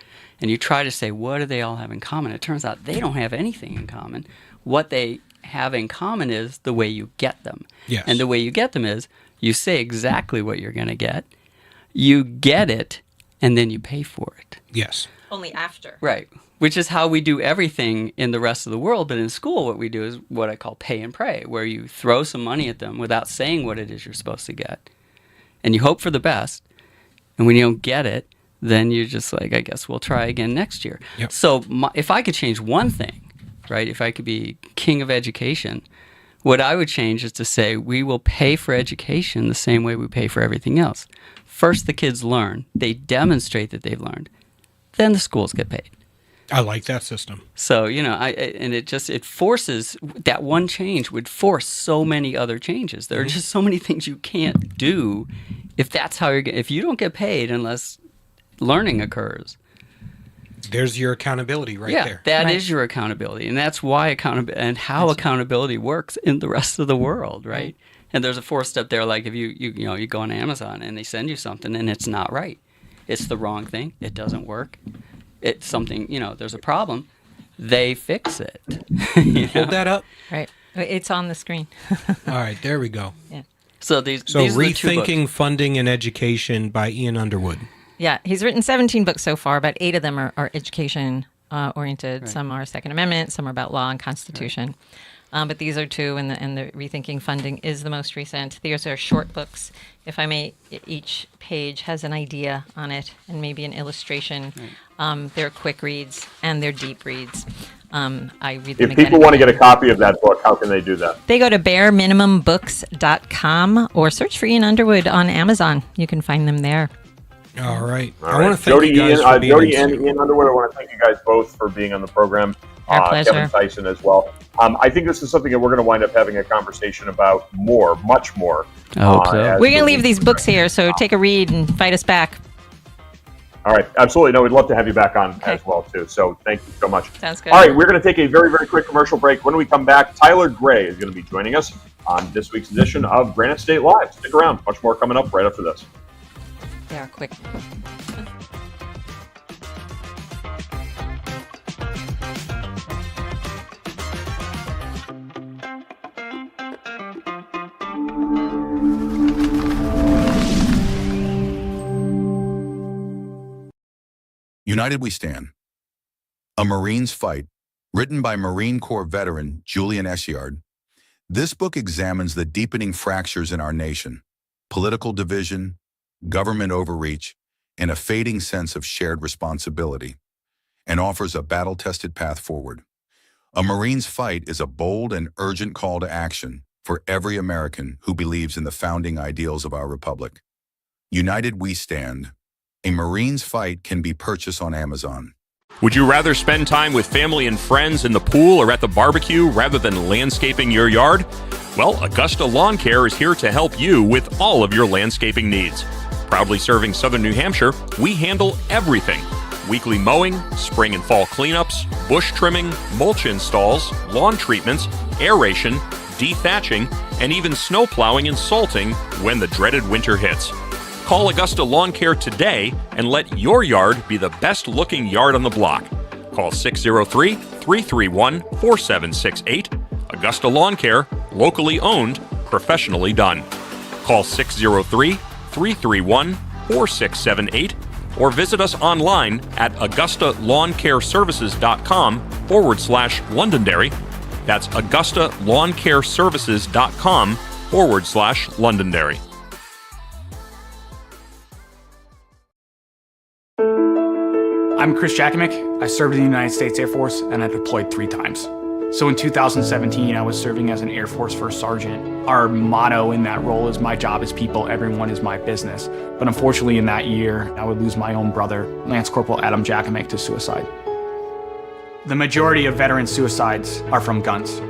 and you try to say, what do they all have in common? It turns out they don't have anything in common. What they have in common is the way you get them. Yes. And the way you get them is you say exactly what you're going to get, you get it, and then you pay for it. Yes. Only after. Right. Which is how we do everything in the rest of the world. But in school, what we do is what I call pay and pray, where you throw some money at them without saying what it is you're supposed to get. And you hope for the best. And when you don't get it, then you're just like, I guess we'll try again next year. Yep. So if I could change one thing, right, if I could be king of education, what I would change is to say we will pay for education the same way we pay for everything else. First, the kids learn. They demonstrate that they've learned. Then the schools get paid. I like that system. So, it forces, that one change would force so many other changes. There are just so many things you can't do if that's how if you don't get paid unless learning occurs. There's your accountability right there. That is your accountability. And that's why accountability works in the rest of the world, right? And there's a fourth step there, like if you go on Amazon and they send you something and it's not right. It's the wrong thing. It doesn't work. It's something, there's a problem. They fix it. Hold that up. Right. It's on the screen. All right, there we go. Yeah. So these are the 2 Rethinking books. Funding and Education by Ian Underwood. Yeah, he's written 17 books so far, but 8 of them are education oriented. Right. Some are Second Amendment, some are about law and Constitution. Right. But these are 2, and the Rethinking Funding is the most recent. These are short books. If I may, each page has an idea on it and maybe an illustration. Right. They're quick reads and they're deep reads. I read them. If people want to get a copy of that book, how can they do that? They go to bareminimumbooks.com or search for Ian Underwood on Amazon. You can find them there. All right. All I right. want to thank you guys for being Jodi in and Ian Underwood, I want to thank you guys both for being on the program. Our pleasure. Kevin Tyson as well. I think this is something that we're going to wind up having a conversation about much more. I hope so. We're going to leave these books here, so take a read and fight us back. All right. Absolutely. No, we'd love to have you back on as well, too. So thank you so much. Sounds good. All right. We're going to take a very, very quick commercial break. When we come back, Tyler Gray is going to be joining us on this week's edition of Granite State Live. Stick around. Much more coming up right after this. They are quick. United We Stand. A Marine's Fight, written by Marine Corps veteran Julian Eschyard. This book examines the deepening fractures in our nation, political division, government overreach, and a fading sense of shared responsibility, and offers a battle-tested path forward. A Marine's Fight is a bold and urgent call to action for every American who believes in the founding ideals of our republic. United We Stand. A Marine's Fight can be purchased on Amazon. Would you rather spend time with family and friends in the pool or at the barbecue rather than landscaping your yard? Well, Augusta Lawn Care is here to help you with all of your landscaping needs. Proudly serving Southern New Hampshire, we handle everything. Weekly mowing, spring and fall cleanups, bush trimming, mulch installs, lawn treatments, aeration, dethatching, and even snow plowing and salting when the dreaded winter hits. Call Augusta Lawn Care today and let your yard be the best looking yard on the block. Call 603-331-4768. Augusta Lawn Care, locally owned, professionally done. Call 603-331-4678 or visit us online at augustalawncareservices.com/Londonderry. That's augustalawncareservices.com/Londonderry. I'm Chris Jakimick. I served in the United States Air Force and I deployed 3 times. So in 2017, I was serving as an Air Force First Sergeant. Our motto in that role is my job is people, everyone is my business. But unfortunately in that year, I would lose my own brother, Lance Corporal Adam Jakimick, to suicide. The majority of veteran suicides are from guns.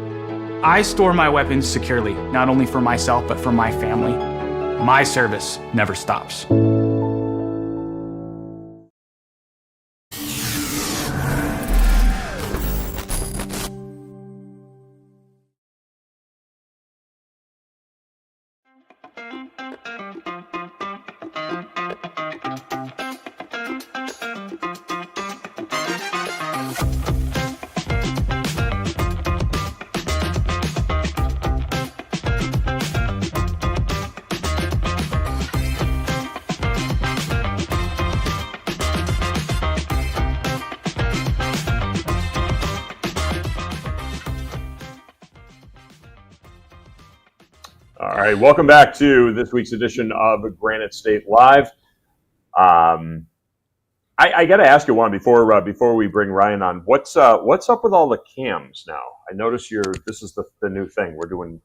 I store my weapons securely, not only for myself, but for my family. My service never stops. right, welcome back to this week's edition of Granite State Live. I got to ask you one before we bring Ryan on. What's up with all the cams now? I notice this is the new thing. We're doing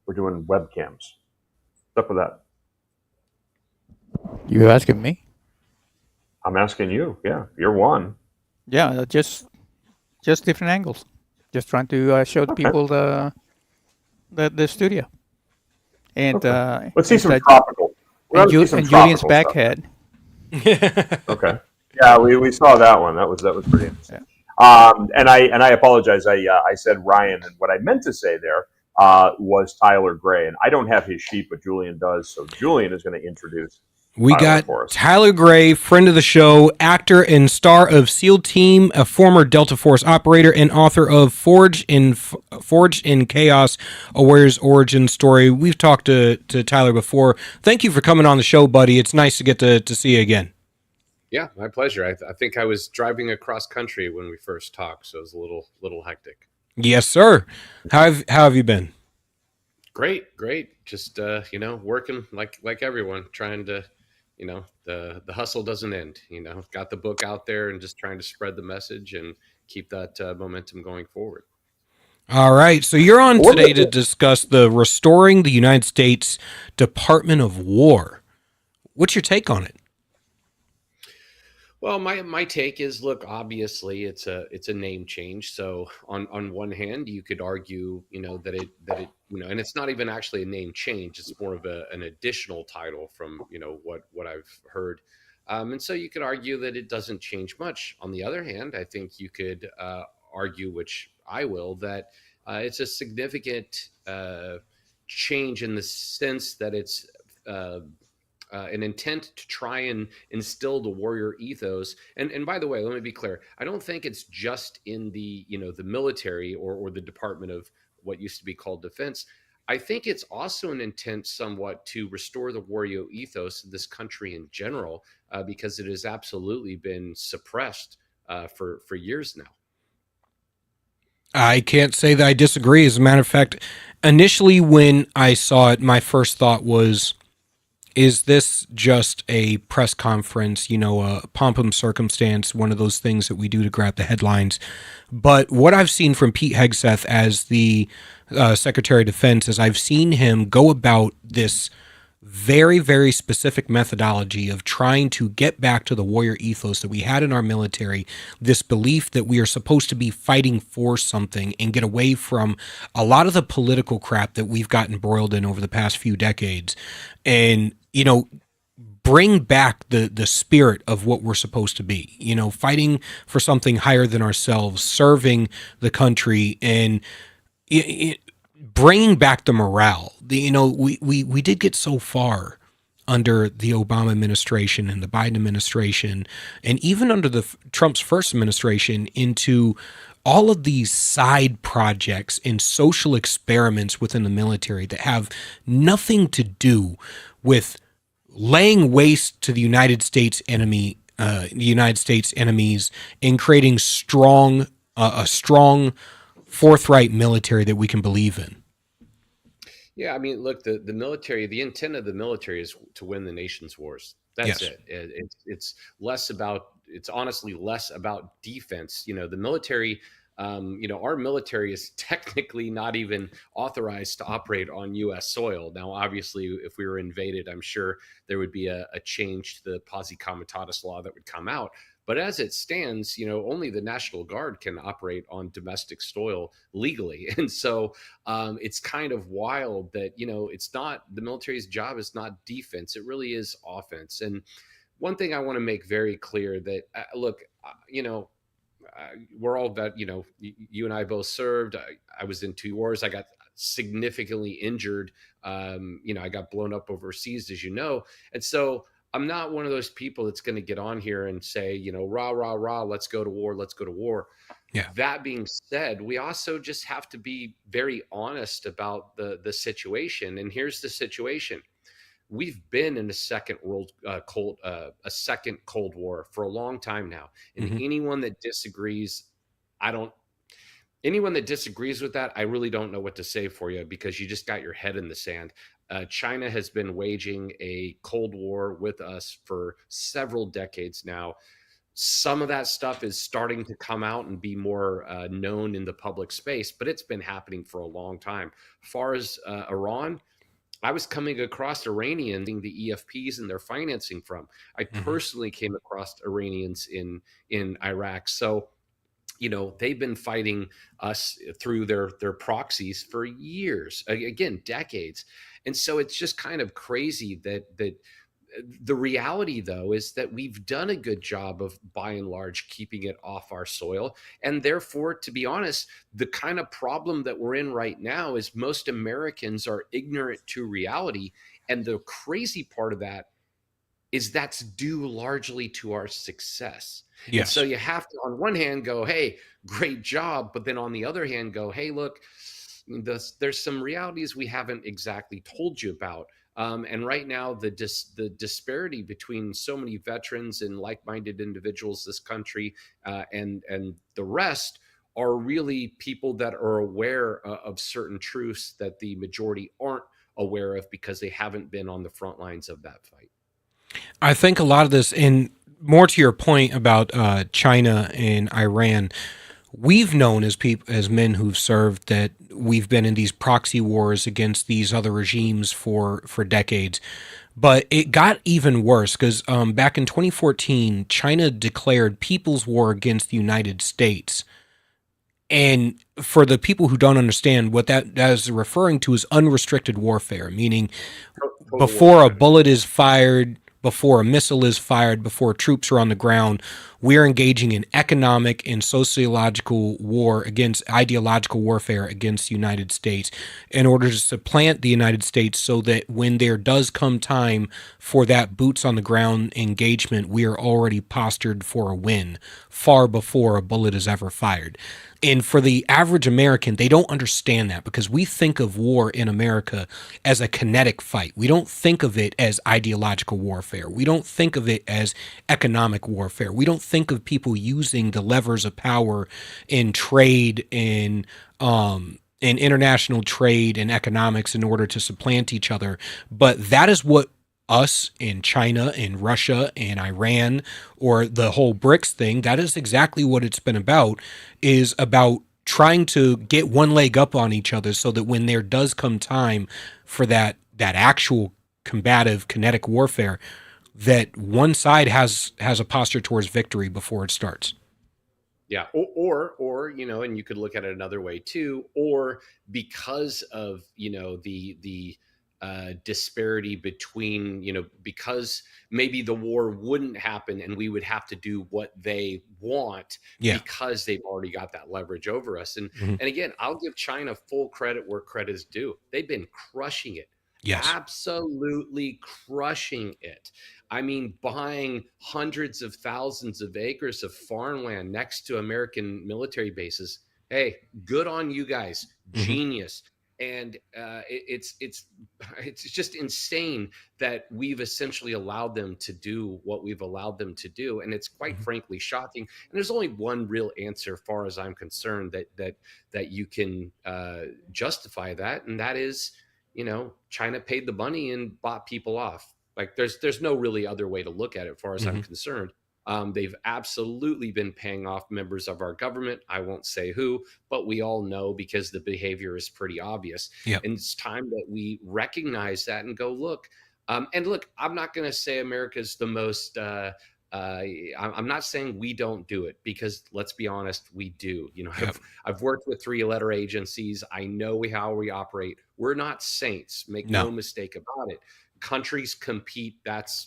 webcams. What's up with that? You asking me? I'm asking you. Yeah, you're one. Yeah, just different angles. Just trying to show the people the studio. And let's see some tropical. And Julian's backhead. Okay. Yeah, we saw that one. That was pretty interesting. Yeah. And I apologize. I said Ryan, and what I meant to say there was Tyler Gray, and I don't have his sheet, but Julian does. So Julian is going to introduce. We Tyler got Tyler Gray, friend of the show, actor and star of SEAL Team, a former Delta Force operator, and author of Forged in Chaos, a Warrior's Origin Story. We've talked to Tyler before. Thank you for coming on the show, buddy. It's nice to get to see you again. Yeah, my pleasure. I think I was driving across country when we first talked, so it was a little hectic. Yes, sir. How have you been? Great. Just working like everyone, trying to, the hustle doesn't end. Got the book out there and just trying to spread the message and keep that momentum going forward. All right, so you're on today to discuss the Restoring the United States Department of War. What's your take on it? Well, my take is, look, obviously it's a name change. So on one hand, you could argue, that it and it's not even actually a name change. It's more of an additional title from, what I've heard. And so you could argue that it doesn't change much. On the other hand, I think you could argue, which I will, that it's a significant change in the sense that it's an intent to try and instill the warrior ethos. And by the way, let me be clear. I don't think it's just in the, the military or the Department of what used to be called Defense. I think it's also an intent somewhat to restore the warrior ethos of this country in general, because it has absolutely been suppressed for years now. I can't say that I disagree. As a matter of fact, initially when I saw it, my first thought was, is this just a press conference, a pomp and circumstance, one of those things that we do to grab the headlines? But what I've seen from Pete Hegseth as the Secretary of Defense is I've seen him go about this very, very specific methodology of trying to get back to the warrior ethos that we had in our military, this belief that we are supposed to be fighting for something and get away from a lot of the political crap that we've gotten embroiled in over the past few decades. And bring back the spirit of what we're supposed to be, fighting for something higher than ourselves, serving the country, and bringing back the morale. We did get so far under the Obama administration and the Biden administration, and even under the Trump's first administration, into all of these side projects and social experiments within the military that have nothing to do with laying waste to the United States enemies, and creating a strong, forthright military that we can believe in. Yeah, I mean, look, the military, the intent of the military is to win the nation's wars. That's Yes. it. It's honestly less about defense. The military, our military is technically not even authorized to operate on U.S. soil. Now, obviously, if we were invaded, I'm sure there would be a change to the Posse Comitatus law that would come out. But as it stands, only the National Guard can operate on domestic soil legally. And so it's kind of wild that, it's not, the military's job is not defense. It really is offense. And one thing I want to make very clear that, look, we're all that, you and I both served. I was in 2 wars. I got significantly injured. I got blown up overseas, as you know. And so I'm not one of those people that's going to get on here and say, rah, rah, rah, let's go to war. Let's go to war. Yeah. That being said, we also just have to be very honest about the situation. And here's the situation. We've been in a second Cold War for a long time now. And anyone that disagrees, anyone that disagrees with that, I really don't know what to say for you, because you just got your head in the sand. China has been waging a Cold War with us for several decades now. Some of that stuff is starting to come out and be more known in the public space, but it's been happening for a long time. As far as Iran, I was coming across Iranians, the EFPs and their financing from. I personally came across Iranians in Iraq. So, they've been fighting us through their proxies for years, again, decades. And so it's just kind of crazy that the reality, though, is that we've done a good job of, by and large, keeping it off our soil. And therefore, to be honest, the kind of problem that we're in right now is most Americans are ignorant to reality. And the crazy part of that is that's due largely to our success. And Yes. so you have to, on one hand, go, hey, great job. But then on the other hand, go, hey, look, there's some realities we haven't exactly told you about. And right now, the disparity between so many veterans and like-minded individuals, this country, and the rest are really people that are aware of certain truths that the majority aren't aware of because they haven't been on the front lines of that fight. I think a lot of this, and more to your point about China and Iran, we've known as men who've served that we've been in these proxy wars against these other regimes for decades. But it got even worse because back in 2014, China declared people's war against the United States. And for the people who don't understand, what that is referring to is unrestricted warfare, meaning before a bullet is fired, before a missile is fired, before troops are on the ground, we're engaging in economic and sociological war against ideological warfare against the United States in order to supplant the United States so that when there does come time for that boots on the ground engagement, we are already postured for a win far before a bullet is ever fired. And for the average American, they don't understand that because we think of war in America as a kinetic fight. We don't think of it as ideological warfare. We don't think of it as economic warfare. We don't think of people using the levers of power in trade and in international trade and economics in order to supplant each other. But that is what us in China and Russia and Iran or the whole BRICS thing, that is exactly what it's been about, is about trying to get one leg up on each other so that when there does come time for that actual combative kinetic warfare, that one side has a posture towards victory before it starts. Yeah. Or, and you could look at it another way too, or because of, the disparity between, because maybe the war wouldn't happen and we would have to do what they want because they've already got that leverage over us. And again, I'll give China full credit where credit is due. They've been crushing it. Yes. Absolutely crushing it. I mean, buying hundreds of thousands of acres of farmland next to American military bases. Hey, good on you guys. Genius. And it's just insane that we've essentially allowed them to do what we've allowed them to do, and it's quite frankly shocking. And there's only one real answer, as far as I'm concerned, that you can justify that, and that is, China paid the money and bought people off. Like there's no really other way to look at it, as far as I'm concerned. They've absolutely been paying off members of our government. I won't say who, but we all know because the behavior is pretty obvious. Yep. And it's time that we recognize that and go, look. And look, I'm not going to say America's the most, I'm not saying we don't do it, because let's be honest, we do. I've worked with 3-letter agencies. I know how we operate. We're not saints. Make no mistake about it. Countries compete. That's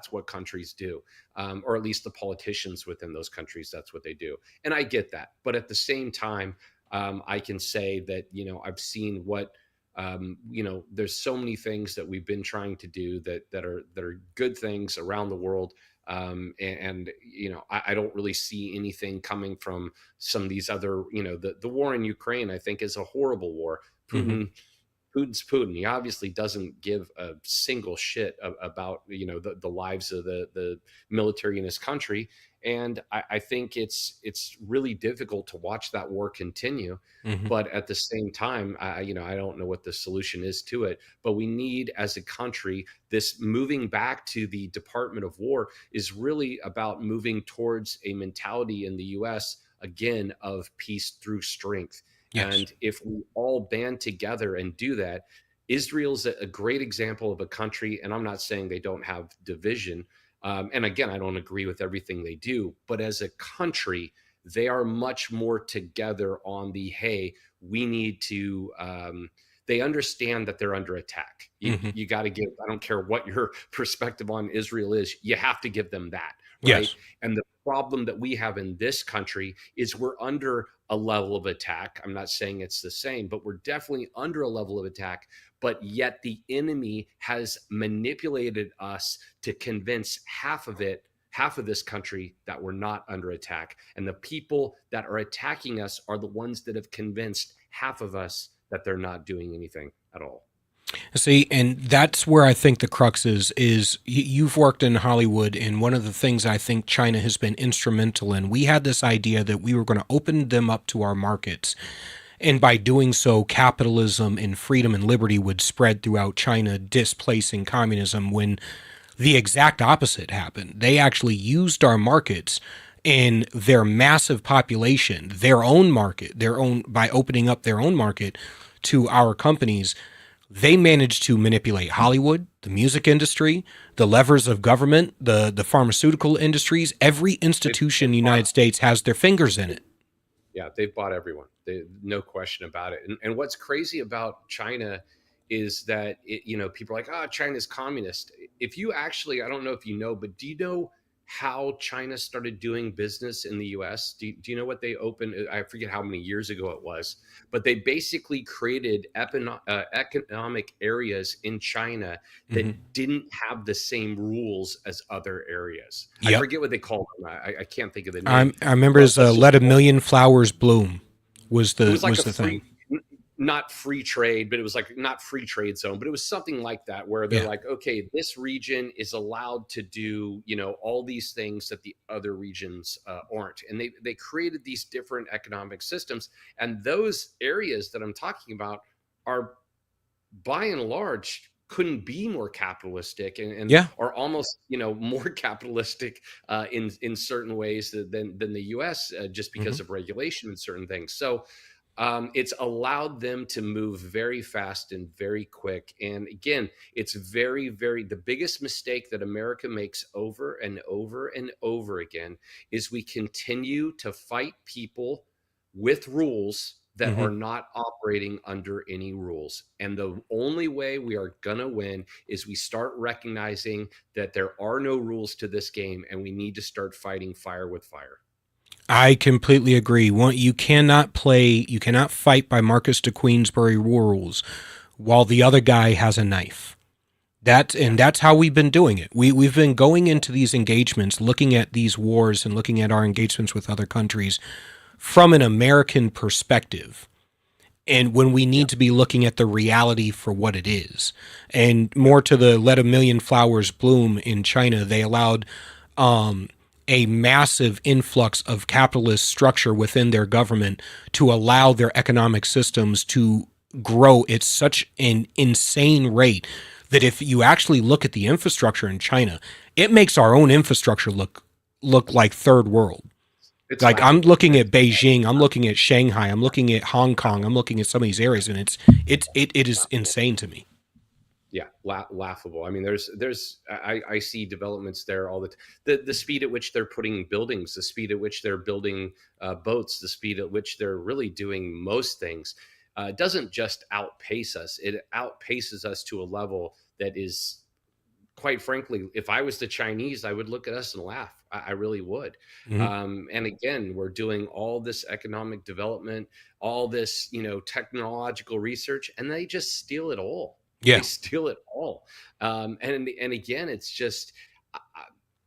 what countries do, or at least the politicians within those countries, that's what they do. And I get that. But at the same time, I can say that, I've seen what, there's so many things that we've been trying to do that are good things around the world. And I don't really see anything coming from some of these other, the war in Ukraine, I think, is a horrible war. Putin Putin's Putin. He obviously doesn't give a single shit about the lives of the military in his country, and I think it's really difficult to watch that war continue. Mhm. But at the same time, I don't know what the solution is to it. But we need, as a country, this moving back to the Department of War is really about moving towards a mentality in the U.S. again of peace through strength. Yes. And if we all band together and do that, Israel's a great example of a country. And I'm not saying they don't have division. And again, I don't agree with everything they do, but as a country, they are much more together on the, hey, we need to, they understand that they're under attack. You got to give, I don't care what your perspective on Israel is, you have to give them that. Right. Yes. And the problem that we have in this country is we're under a level of attack. I'm not saying it's the same, but we're definitely under a level of attack. But yet the enemy has manipulated us to convince half of this country that we're not under attack. And the people that are attacking us are the ones that have convinced half of us that they're not doing anything at all. See, and that's where I think the crux is you've worked in Hollywood, and one of the things I think China has been instrumental in, we had this idea that we were going to open them up to our markets. And by doing so, capitalism and freedom and liberty would spread throughout China, displacing communism, when the exact opposite happened. They actually used our markets in their massive population, their own market, by opening up their own market to our companies. They managed to manipulate Hollywood, the music industry, the levers of government, the pharmaceutical industries. Every institution in the United States has their fingers in it. Yeah, they've bought everyone. No question about it. And what's crazy about China is that, people are like, China's communist. If you actually, I don't know if you know, but do you know how China started doing business in the U.S.? Do you know what they opened? I forget how many years ago it was, but they basically created economic areas in China that didn't have the same rules as other areas. Yep. I forget what they call them. I can't think of the name. I remember it's Let a Million Flowers Bloom was the thing. Not free trade, but it was like not free trade zone, but it was something like that, where they're like, okay, this region is allowed to do, all these things that the other regions aren't. And they created these different economic systems. And those areas that I'm talking about are, by and large, couldn't be more capitalistic and are almost, more capitalistic in certain ways than the US, just because of regulation and certain things. So it's allowed them to move very fast and very quick. And again, it's very, very, the biggest mistake that America makes over and over and over again is we continue to fight people with rules that are not operating under any rules. And the only way we are going to win is we start recognizing that there are no rules to this game, and we need to start fighting fire with fire. I completely agree. You cannot fight by Marcus de Queensbury rules while the other guy has a knife. That's how we've been doing it. We've been going into these engagements, looking at these wars and looking at our engagements with other countries from an American perspective. And when we need to be looking at the reality for what it is. And more to the Let a Million Flowers Bloom in China, they allowed a massive influx of capitalist structure within their government to allow their economic systems to grow at such an insane rate that if you actually look at the infrastructure in China, it makes our own infrastructure look like third world. It's like I'm looking at Beijing, I'm looking at Shanghai, I'm looking at Hong Kong, I'm looking at some of these areas, and it is insane to me. Yeah, laughable. I mean, I see developments there all the speed at which they're putting buildings, the speed at which they're building boats, the speed at which they're really doing most things doesn't just outpace us. It outpaces us to a level that is, quite frankly, if I was the Chinese, I would look at us and laugh. I really would. And again, we're doing all this economic development, all this, technological research, and they just steal it all. Yeah. They steal it all. And again, it's just,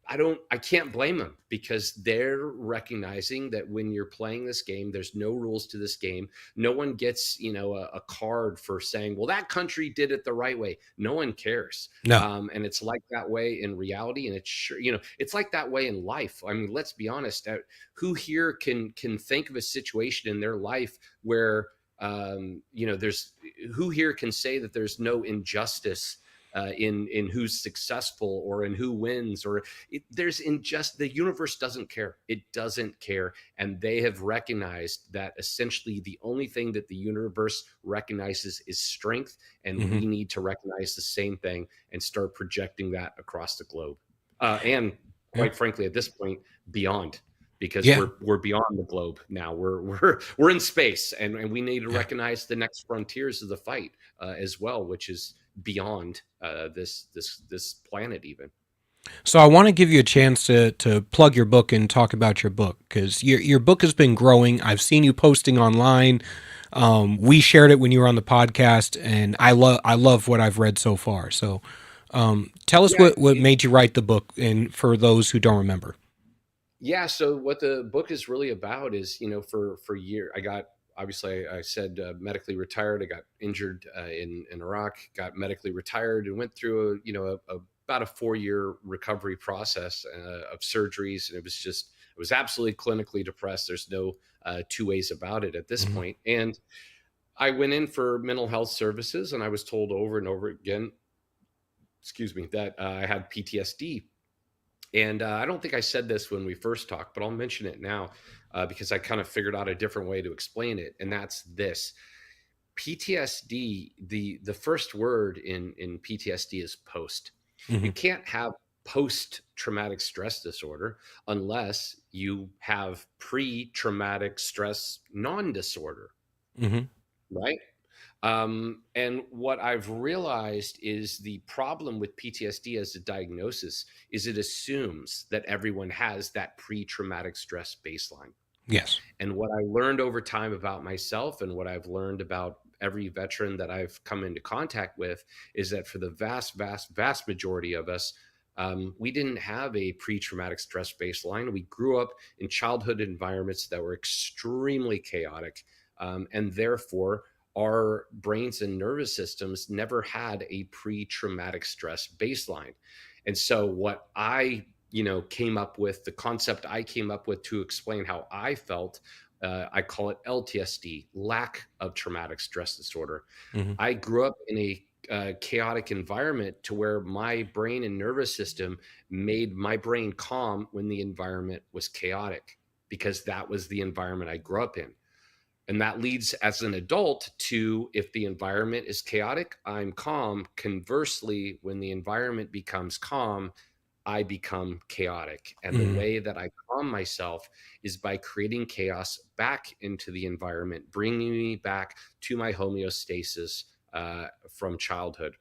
I can't blame them, because they're recognizing that when you're playing this game, there's no rules to this game. No one gets, a card for saying, well, that country did it the right way. No one cares. No. And it's like that way in reality. And it's sure, it's like that way in life. I mean, let's be honest. Who here can think of a situation in their life where, there's, who here can say that there's no injustice in who's successful or in who wins, or the universe doesn't care. It doesn't care. And they have recognized that essentially the only thing that the universe recognizes is strength. And we need to recognize the same thing and start projecting that across the globe. And quite frankly, at this point, beyond, because we're beyond the globe now. We're in space, and we need to recognize the next frontiers of the fight as well, which is beyond this planet even. So I want to give you a chance to plug your book and talk about your book, because your book has been growing. I've seen you posting online. We shared it when you were on the podcast, and I love what I've read so far. So tell us what made you write the book, and for those who don't remember. Yeah, so what the book is really about is, for years, I said medically retired. I got injured in Iraq, got medically retired, and went through about a 4-year recovery process of surgeries. And I was absolutely clinically depressed. There's no two ways about it at this point. And I went in for mental health services, and I was told over and over again, that I had PTSD. And I don't think I said this when we first talked, but I'll mention it now because I kind of figured out a different way to explain it. And that's this. PTSD, the first word in PTSD is post. You can't have post-traumatic stress disorder unless you have pre-traumatic stress non-disorder, right? And what I've realized is the problem with PTSD as a diagnosis is it assumes that everyone has that pre-traumatic stress baseline. Yes. And what I learned over time about myself, and what I've learned about every veteran that I've come into contact with, is that for the vast, vast, vast majority of us, we didn't have a pre-traumatic stress baseline. We grew up in childhood environments that were extremely chaotic, and therefore our brains and nervous systems never had a pre-traumatic stress baseline. And so what I, came up with, the concept I came up with to explain how I felt, I call it LTSD, lack of traumatic stress disorder. I grew up in a chaotic environment to where my brain and nervous system made my brain calm when the environment was chaotic, because that was the environment I grew up in. And that leads as an adult to, if the environment is chaotic, I'm calm. Conversely, when the environment becomes calm, I become chaotic. And the way that I calm myself is by creating chaos back into the environment, bringing me back to my homeostasis from childhood.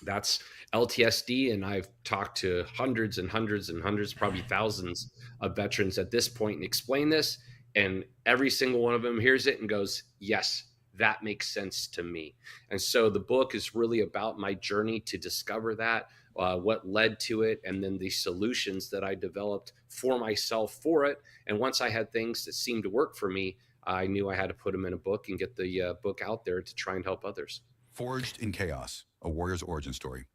That's LTSD. And I've talked to hundreds and hundreds and hundreds, probably thousands of veterans at this point and explain this. And every single one of them hears it and goes, yes, that makes sense to me. And so the book is really about my journey to discover that, what led to it, and then the solutions that I developed for myself for it. And once I had things that seemed to work for me, I knew I had to put them in a book and get the book out there to try and help others. Forged in Chaos, a warrior's origin story.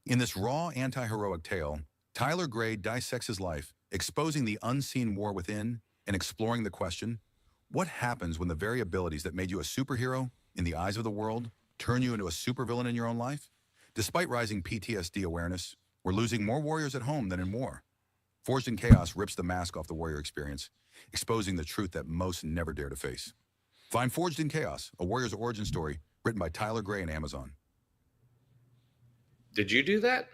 In this raw, anti-heroic tale, Tyler Gray dissects his life, exposing the unseen war within and exploring the question, what happens when the very abilities that made you a superhero in the eyes of the world turn you into a supervillain in your own life? Despite rising PTSD awareness, we're losing more warriors at home than in war. Forged in Chaos rips the mask off the warrior experience, exposing the truth that most never dare to face. Find Forged in Chaos, a warrior's origin story, written by Tyler Gray on Amazon. Did you do that?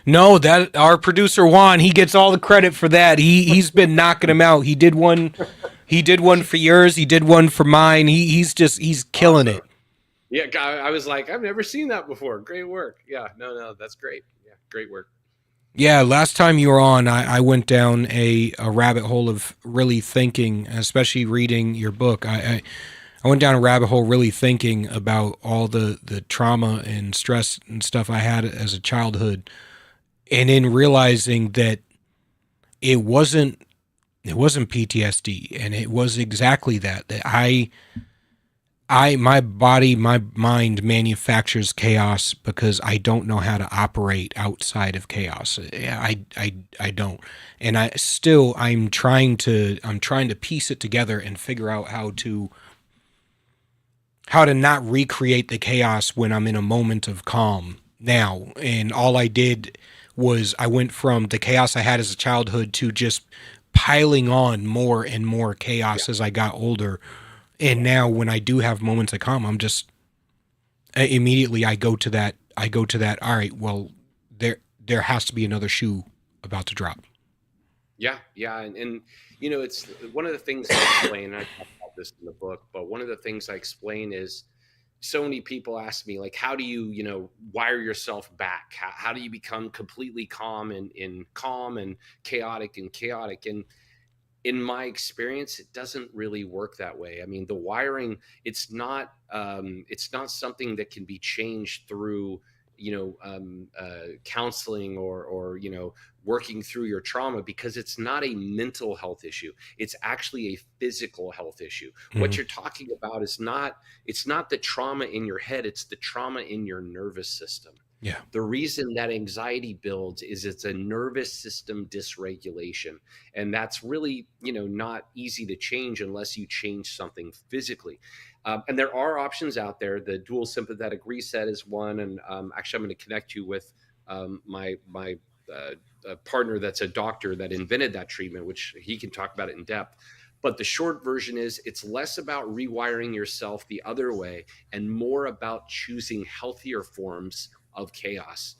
No, that our producer Juan, he gets all the credit for that. He's been knocking them out. He did one for yours. He did one for mine. He's killing it. Yeah, I was like, I've never seen that before. Great work. Yeah, no, that's great. Yeah, great work. Yeah, last time you were on, I went down a rabbit hole of really thinking, especially reading your book. I went down a rabbit hole really thinking about all the trauma and stress and stuff I had as a childhood. and in realizing that it wasn't PTSD, and it was exactly that my body, my mind manufactures chaos because I don't know how to operate outside of chaos. I don't. And I'm trying to piece it together and figure out how to not recreate the chaos when I'm in a moment of calm now. And all I did was I went from the chaos I had as a childhood to just piling on more and more chaos as I got older. And now when I do have moments of calm, I'm just immediately I go to that. All right, well, there has to be another shoe about to drop. Yeah, and it's one of the things I explain. And I talk about this in the book, but one of the things I explain is so many people ask me, like, how do you wire yourself back? How do you become completely calm and calm and chaotic? And in my experience, it doesn't really work that way. I mean, the wiring, it's not something that can be changed through, counseling or working through your trauma, because it's not a mental health issue. It's actually a physical health issue. Mm-hmm. What you're talking about it's not the trauma in your head, it's the trauma in your nervous system. Yeah. The reason that anxiety builds is it's a nervous system dysregulation. And that's really, not easy to change unless you change something physically. And there are options out there. The dual sympathetic reset is one. And actually, I'm going to connect you with my partner that's a doctor that invented that treatment, which he can talk about it in depth. But the short version is it's less about rewiring yourself the other way and more about choosing healthier forms of chaos.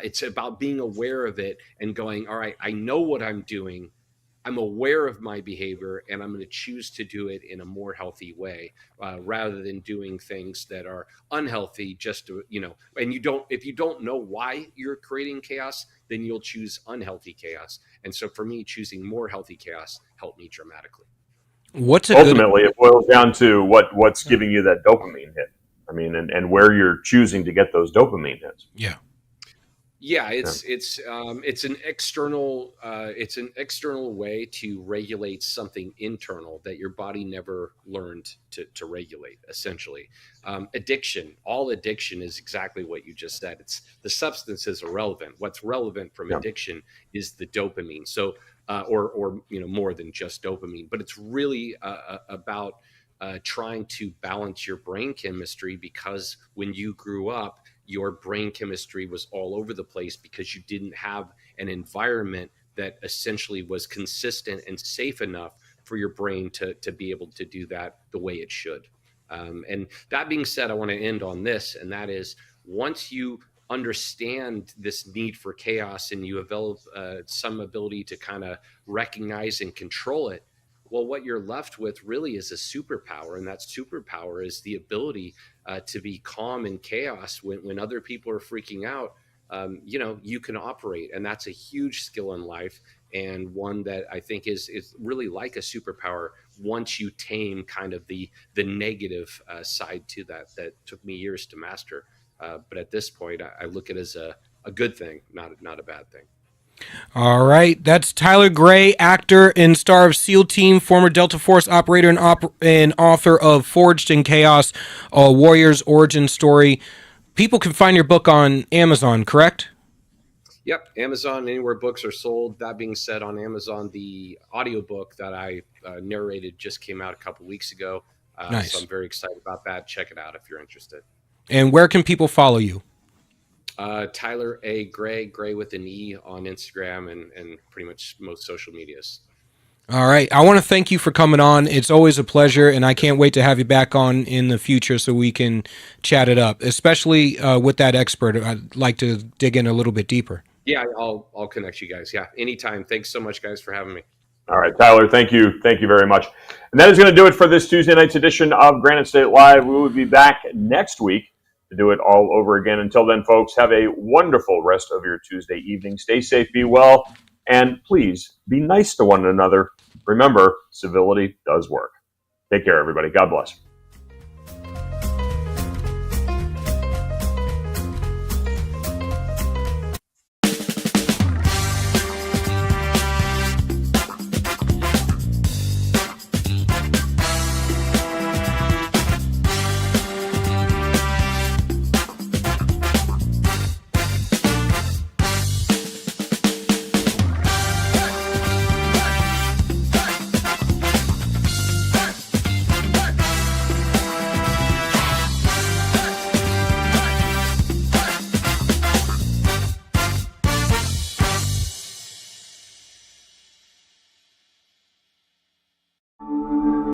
It's about being aware of it and going, all right, I know what I'm doing. I'm aware of my behavior, and I'm going to choose to do it in a more healthy way, rather than doing things that are unhealthy just to, and if you don't know why you're creating chaos, then you'll choose unhealthy chaos. And so for me, choosing more healthy chaos helped me dramatically. Ultimately, it boils down to what's giving you that dopamine hit. I mean, and where you're choosing to get those dopamine hits. Yeah, it's an external way to regulate something internal that your body never learned to regulate. Essentially, all addiction is exactly what you just said. It's the substance is irrelevant. What's relevant from addiction is the dopamine. So, or more than just dopamine, but it's really about trying to balance your brain chemistry, because when you grew up, your brain chemistry was all over the place because you didn't have an environment that essentially was consistent and safe enough for your brain to be able to do that the way it should. And that being said, I want to end on this, and that is, once you understand this need for chaos and you develop some ability to kind of recognize and control it, well, what you're left with really is a superpower, and that superpower is the ability to be calm in chaos when other people are freaking out. You can operate, and that's a huge skill in life, and one that I think is really like a superpower once you tame kind of the negative side to that took me years to master. But at this point, I look at it as a good thing, not a bad thing. All right, that's Tyler Gray, actor and star of SEAL Team, former Delta Force operator and author of Forged in Chaos, a Warrior's Origin Story. People can find your book on Amazon, correct? Yep, Amazon, anywhere books are sold. That being said, on Amazon, the audiobook that I narrated just came out a couple weeks ago. Nice. So I'm very excited about that. Check it out if you're interested. And where can people follow you? Tyler A. Gray with an E on Instagram and pretty much most social medias. All right. I want to thank you for coming on. It's always a pleasure, and I can't wait to have you back on in the future so we can chat it up, especially with that expert. I'd like to dig in a little bit deeper. Yeah, I'll connect you guys. Yeah, anytime. Thanks so much, guys, for having me. All right, Tyler, thank you very much. And that is going to do it for this Tuesday night's edition of Granite State Live. We will be back next week to do it all over again. Until then, folks, have a wonderful rest of your Tuesday evening. Stay safe, be well, and please be nice to one another. Remember, civility does work. Take care, everybody. God bless.